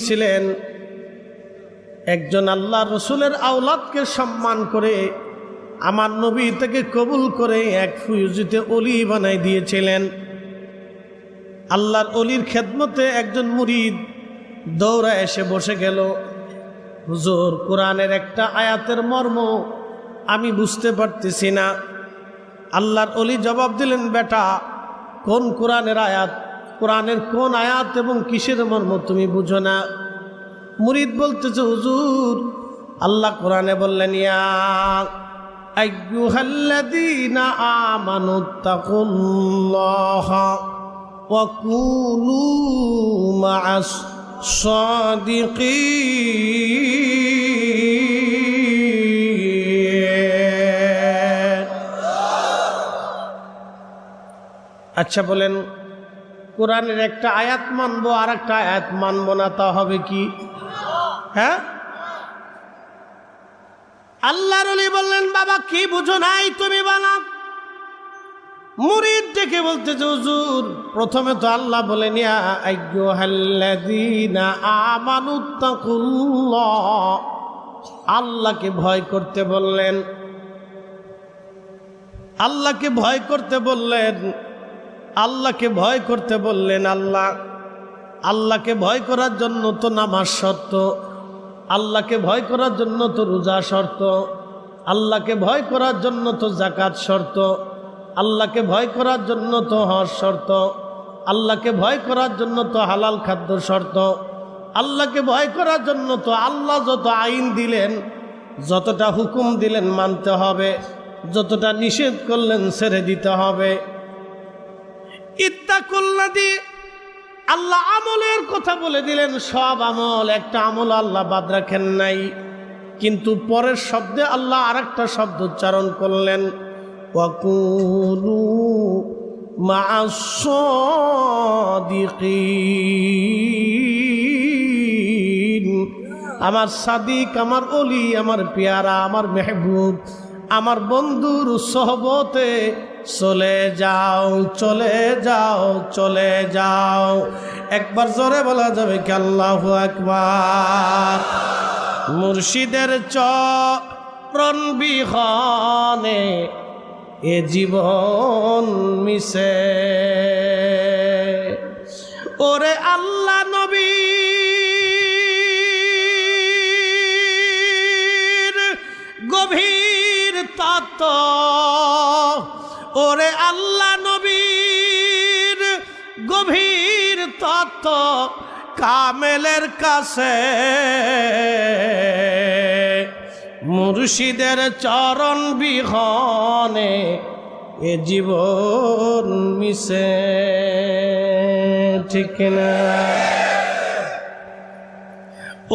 ছিলেন। একজন আল্লাহ রসুলের আওলাদকে সম্মান করে আমার নবী থেকে কবুল করে এক ফুয়ুজিতে অলি বানাই দিয়েছিলেন। আল্লাহর অলির খেদমতে একজন মুরিদ দৌড়া এসে বসে গেল, হুজুর কোরআনের একটা আয়াতের মর্ম আমি বুঝতে পারতেছি না। আল্লাহর অলি জবাব দিলেন, বেটা কোন কোরআনের আয়াত? কোরআনের কোন আয়াত এবং কিসের মর্ম তুমি বুঝো না? মুরিদ বলতেছে, হুজুর আল্লাহ কোরআনে বললেন, ইয়া আইয়ুহাল্লাযীনা আমানুত্তাকুল্লাহা ওয়া কুনু মা'আস সাদিকিন। আচ্ছা বলেন, কোরআনের একটা আয়াত মানবো আর একটা আয়াত মানবো না, তা হবে কি? হ্যাঁ, আল্লাহর ওলি বললেন, বাবা কি বুঝো নাই তুমি বানাও। মুরিদ ডেকে বলতেছে, হুজুর প্রথমে তো আল্লাহ বলেন ইয়া আইয়ুহাল্লাযীনা আমানুত্তাকুল্লাহ, আল্লাহকে ভয় করতে বললেন। আল্লাহকে ভয় করতে বললেন। আল্লাহকে ভয় করার জন্য তো নামাজ শর্ত, আল্লাহকে ভয় করার জন্য তো রোজা শর্ত, আল্লাহকে ভয় করার জন্য তো যাকাত শর্ত, আল্লাহকে ভয় করার জন্য তো হজ শর্ত, আল্লাহকে ভয় করার জন্য তো হালাল খাদ্য শর্ত, আল্লাহকে ভয় করার জন্য তো আল্লাহ যত আইন দিলেন, যতটা হুকুম দিলেন মানতে হবে, যতটা নিষেধ করলেন ছেড়ে দিতে হবে। ইত্তাকুল্লাযী আল্লাহ আমলের কথা বলে দিলেন, সব আমল, একটা আমল আল্লাহ বাদ রাখেন নাই। কিন্তু পরের শব্দে আল্লাহ আরেকটা শব্দ উচ্চারণ করলেন, ওয়াকুনু মা'আস সাদিকিন। আমার সাদিক, আমার ওলি, আমার পেয়ারা, আমার মেহবুব, আমার বন্ধুর সোহবতে চলে যাও, চলে যাও, চলে যাও। একবার জোরে বলা যাবে কি আল্লাহু আকবার। মুর্শিদের চরণ বিহনে এ জীবন মিশে। ওরে আল্লাহ নবীর গভীর তত্ত্ব, ওরে আল্লাহ নবীর গভীর তত্ত্ব কামেলের কাছে মুর্শিদের চরণ বিহনে এ জীবন মিশে। ঠিক না?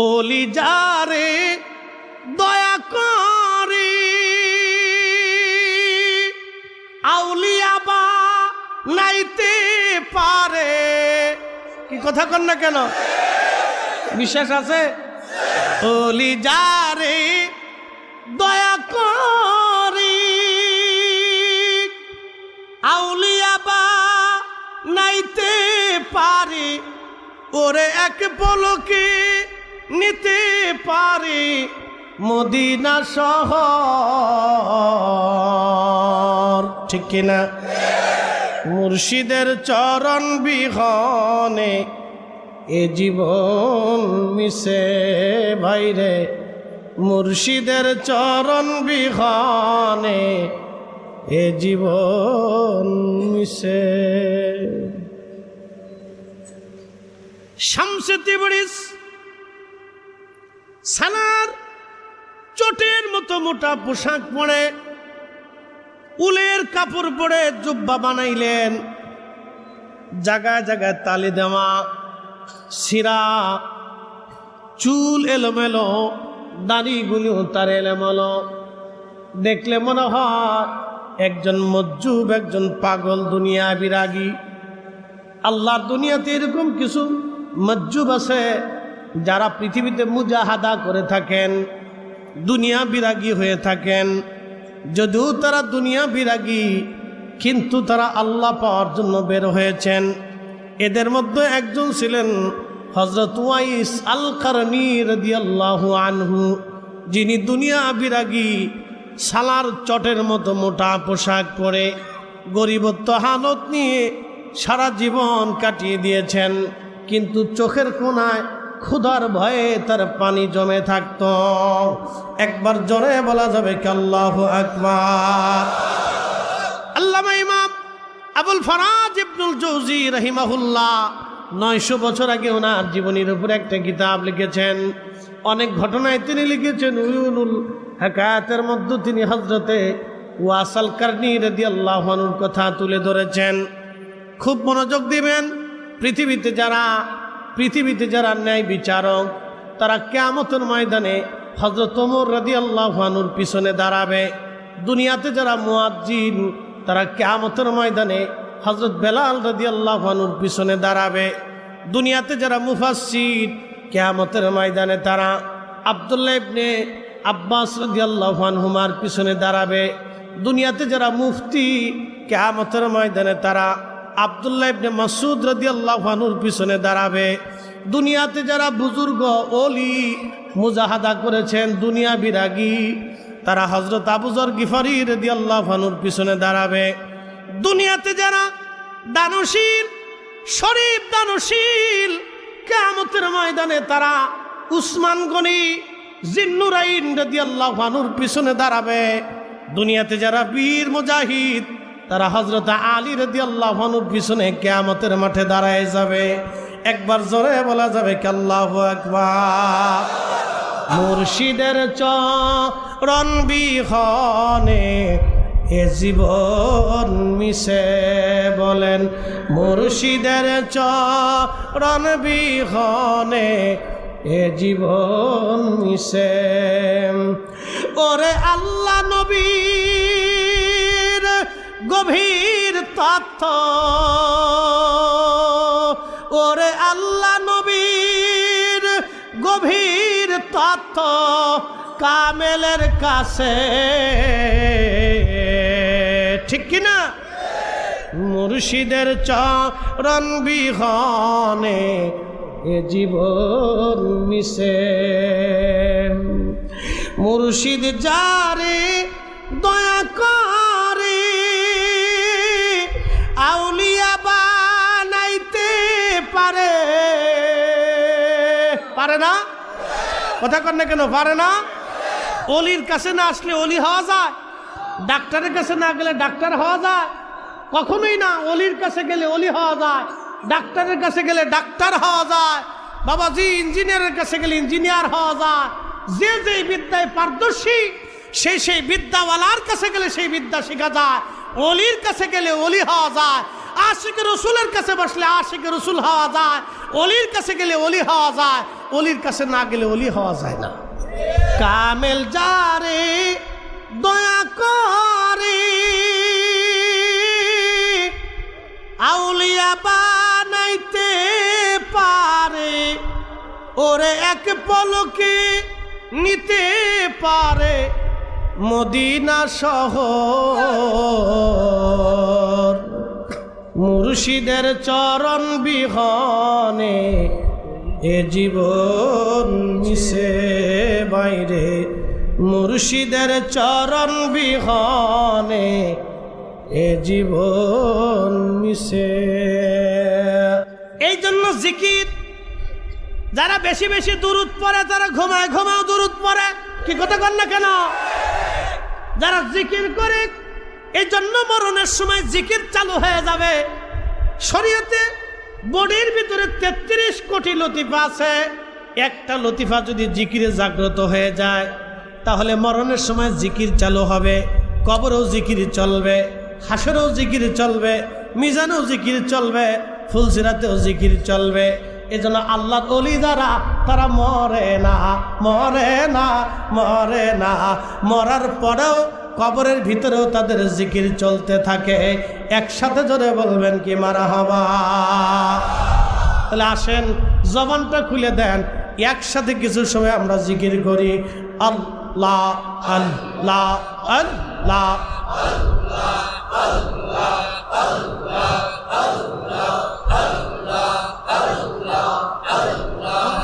ওলি যারে দয়া করে আউলিয়া বা নাইতে পারে। কি কথা কন না কেন? বিশ্বাস আছে? ওলি যারে দয়া করে আউলিয়া বা নাইতে পারে, ওরে এক পলকে নিতে পারে মদিনা শহর। ঠিক কিনা? মুর্শিদের চরণ বিহনে এ জীবন মিশে। ভাইরে, মুর্শিদের চরণ বিহনে এ জীবন মিশে। শামসে তিবরিজ সালার চটের মতো মোটা পোশাক পরে, উলের কাপড় পরে জুব্বা বানাইলেন, জায়গায় জায়গায় তালি দেওয়া, সিরা, চুল এলোমেলো, দাড়িগুলিও তার এলোমেলো। দেখলে মনে হয় একজন মজ্জুব, একজন পাগল, দুনিয়া বিরাগী। আল্লাহর দুনিয়াতে এরকম কিছু মজ্জুব আছে যারা পৃথিবীতে মুজাহাদা করে থাকেন, দুনিয়া বিরাগী হয়ে থাকেন। যদিও তারা দুনিয়া বিরাগী, কিন্তু তারা আল্লাহ পাওয়ার জন্য বের হয়েছেন। এদের মধ্যে একজন ছিলেন হযরত উওয়াইস আল কারনী রাদিয়াল্লাহু আনহু, যিনি দুনিয়া বিরাগী, সালার চটের মতো মোটা পোশাক পরে গরিবত্ব হালত নিয়ে সারা জীবন কাটিয়ে দিয়েছেন। কিন্তু চোখের কোণায় ক্ষুধার ভয়ে তার পানি জমে থাকত। একবার জোরে বলা যাবে কি আল্লাহু আকবার। আল্লামা ইমাম আবুল ফারাজ ইবনুল জৌজি রাহিমাহুল্লাহ 900 বছর আগে ওনার জীবনীর উপর একটা কিতাব লিখেছেন। অনেক ঘটনায় তিনি লিখেছেন। উয়ুনুল হাকায়াতের মধ্যে তিনি হযরতে ওয়াস আল কারনী রাদিয়াল্লাহু আনহুর কথা তুলে ধরেছেন। খুব মনোযোগ দিবেন। পৃথিবীতে যারা ন্যায় বিচারক, তারা কিয়ামতের ময়দানে হযরত ওমর রাদিয়াল্লাহু আনহুর পিছনে দাঁড়াবে। দুনিয়াতে যারা মুয়াজ্জিন, তারা কিয়ামতের ময়দানে হযরত বেলাল রাদিয়াল্লাহু আনহুর পিছনে দাঁড়াবে। দুনিয়াতে যারা মুফাসসির, কিয়ামতের ময়দানে তারা আব্দুল্লাহ ইবনে আব্বাস রাদিয়াল্লাহু আনহুমার পিছনে দাঁড়াবে। দুনিয়াতে যারা মুফতি, কিয়ামতের ময়দানে তারা আব্দুল্লাহ ইবনে মাসউদ রাদিয়াল্লাহু আনহুর পিছনে দাঁড়াবে। দুনিয়াতে যারা বুজুর্গ ওলি মুজাহাদা করেছেন, দুনিয়া বিরাগী, তারা হযরত আবু যর গিফারি রাদিয়াল্লাহু আনহুর পিছনে দাঁড়াবে। দুনিয়াতে যারা দানশীল, শরীফ দানশীল, কিয়ামতের ময়দানে তারা উসমান গনি জিন্নুরাইন রাদিয়াল্লাহু আনহুর পিছনে দাঁড়াবে। দুনিয়াতে যারা বীর মুজাহিদ, তারা হযরত আলী রাদিয়াল্লাহু আনহুর পিছনে কিয়ামতের মাঠে দাঁড়ায় যাবে। একবার জোরে বলা যাবে কি আল্লাহু আকবার। মুর্শিদের চরণ বিহনে এ জীবন মিশে। বলেন মুর্শিদের চরণ বিহনে এ জীবন মিশে। ওরে আল্লাহ নবীর গভীর তথ্য, ওরে আল্লাহ নবীর গভীর তথ্য কামেলের কাছে, ঠিক কিনা? মুর্শিদের চরণ বিহনে এ জীবন মিশে। মুর্শিদ যারে দয়া করে আউলিয়া বানাইতে পারে, পারে না? কথা কন না কেন? পারে না? অলির কাছে না আসলে অলি হওয়া যায়? ডাক্তারের কাছে না গেলে ডাক্তার হওয়া যায়? কখনোই না। অলির কাছে গেলে অলি হওয়া যায়, ডাক্তারের কাছে গেলে ডাক্তার হওয়া যায়, বাবাজি ইঞ্জিনিয়ারের কাছে গেলে ইঞ্জিনিয়ার হওয়া যায়। যে যে বিদ্যায় পারদর্শী সেই বিদ্যাওয়ালার কাছে গেলে সেই বিদ্যা শেখা যায়। অলির কাছে গেলে অলি হওয়া যায়, আশিক রসুলের কাছে বসলে আশিক রসুল হওয়া যায়, অলির কাছে গেলে অলি হওয়া যায়, অলির কাছে না গেলে অলি হওয়া যায় না। কামেল যারে দয়া করে আউলিয়া বানাইতে পারে, ওরে এক পলকে নিতে পারে মদিনা শহর। মুর্শিদের চরণ বিহনে এ জীবন মিশে বাইরে। মুর্শিদের চরণ বিহনে এ জীবন মিশে। এই জন্য জিকির যারা বেশি বেশি দুরূদ পড়ে তারা ঘুমায় ঘুমাও দুরূদ পড়ে। কি কথা কন না কেন? যারা জিকির করে এই জন্য মরণের সময় জিকির চালু হয়ে যাবে। শরীয়তে বডির ভিতরে 33 কোটি লতিফা আছে। একটা লতিফা যদি জিকিরে জাগ্রত হয়ে যায় তাহলে মরণের সময় জিকির চালু হবে। কবরেও জিকির চলবে, হাসরেও জিকির চলবে, মিজানেও জিকির চলবে, ফুলসিরাতেও জিকির চলবে। এজন্য আল্লাহর ওলি যারা তারা মরে না, মরে না, মরে না। মরার পরেও কবরের ভিতরেও তাদের জিকির চলতে থাকে। একসাথে জোরে বলবেন কি মারহাবা? তাহলে আসেন জবানটা খুলে দেন, একসাথে কিছু সময় আমরা জিকির করি। আল্লাহ আল্লাহ আল্লাহ আল্লাহ আল্লাহ।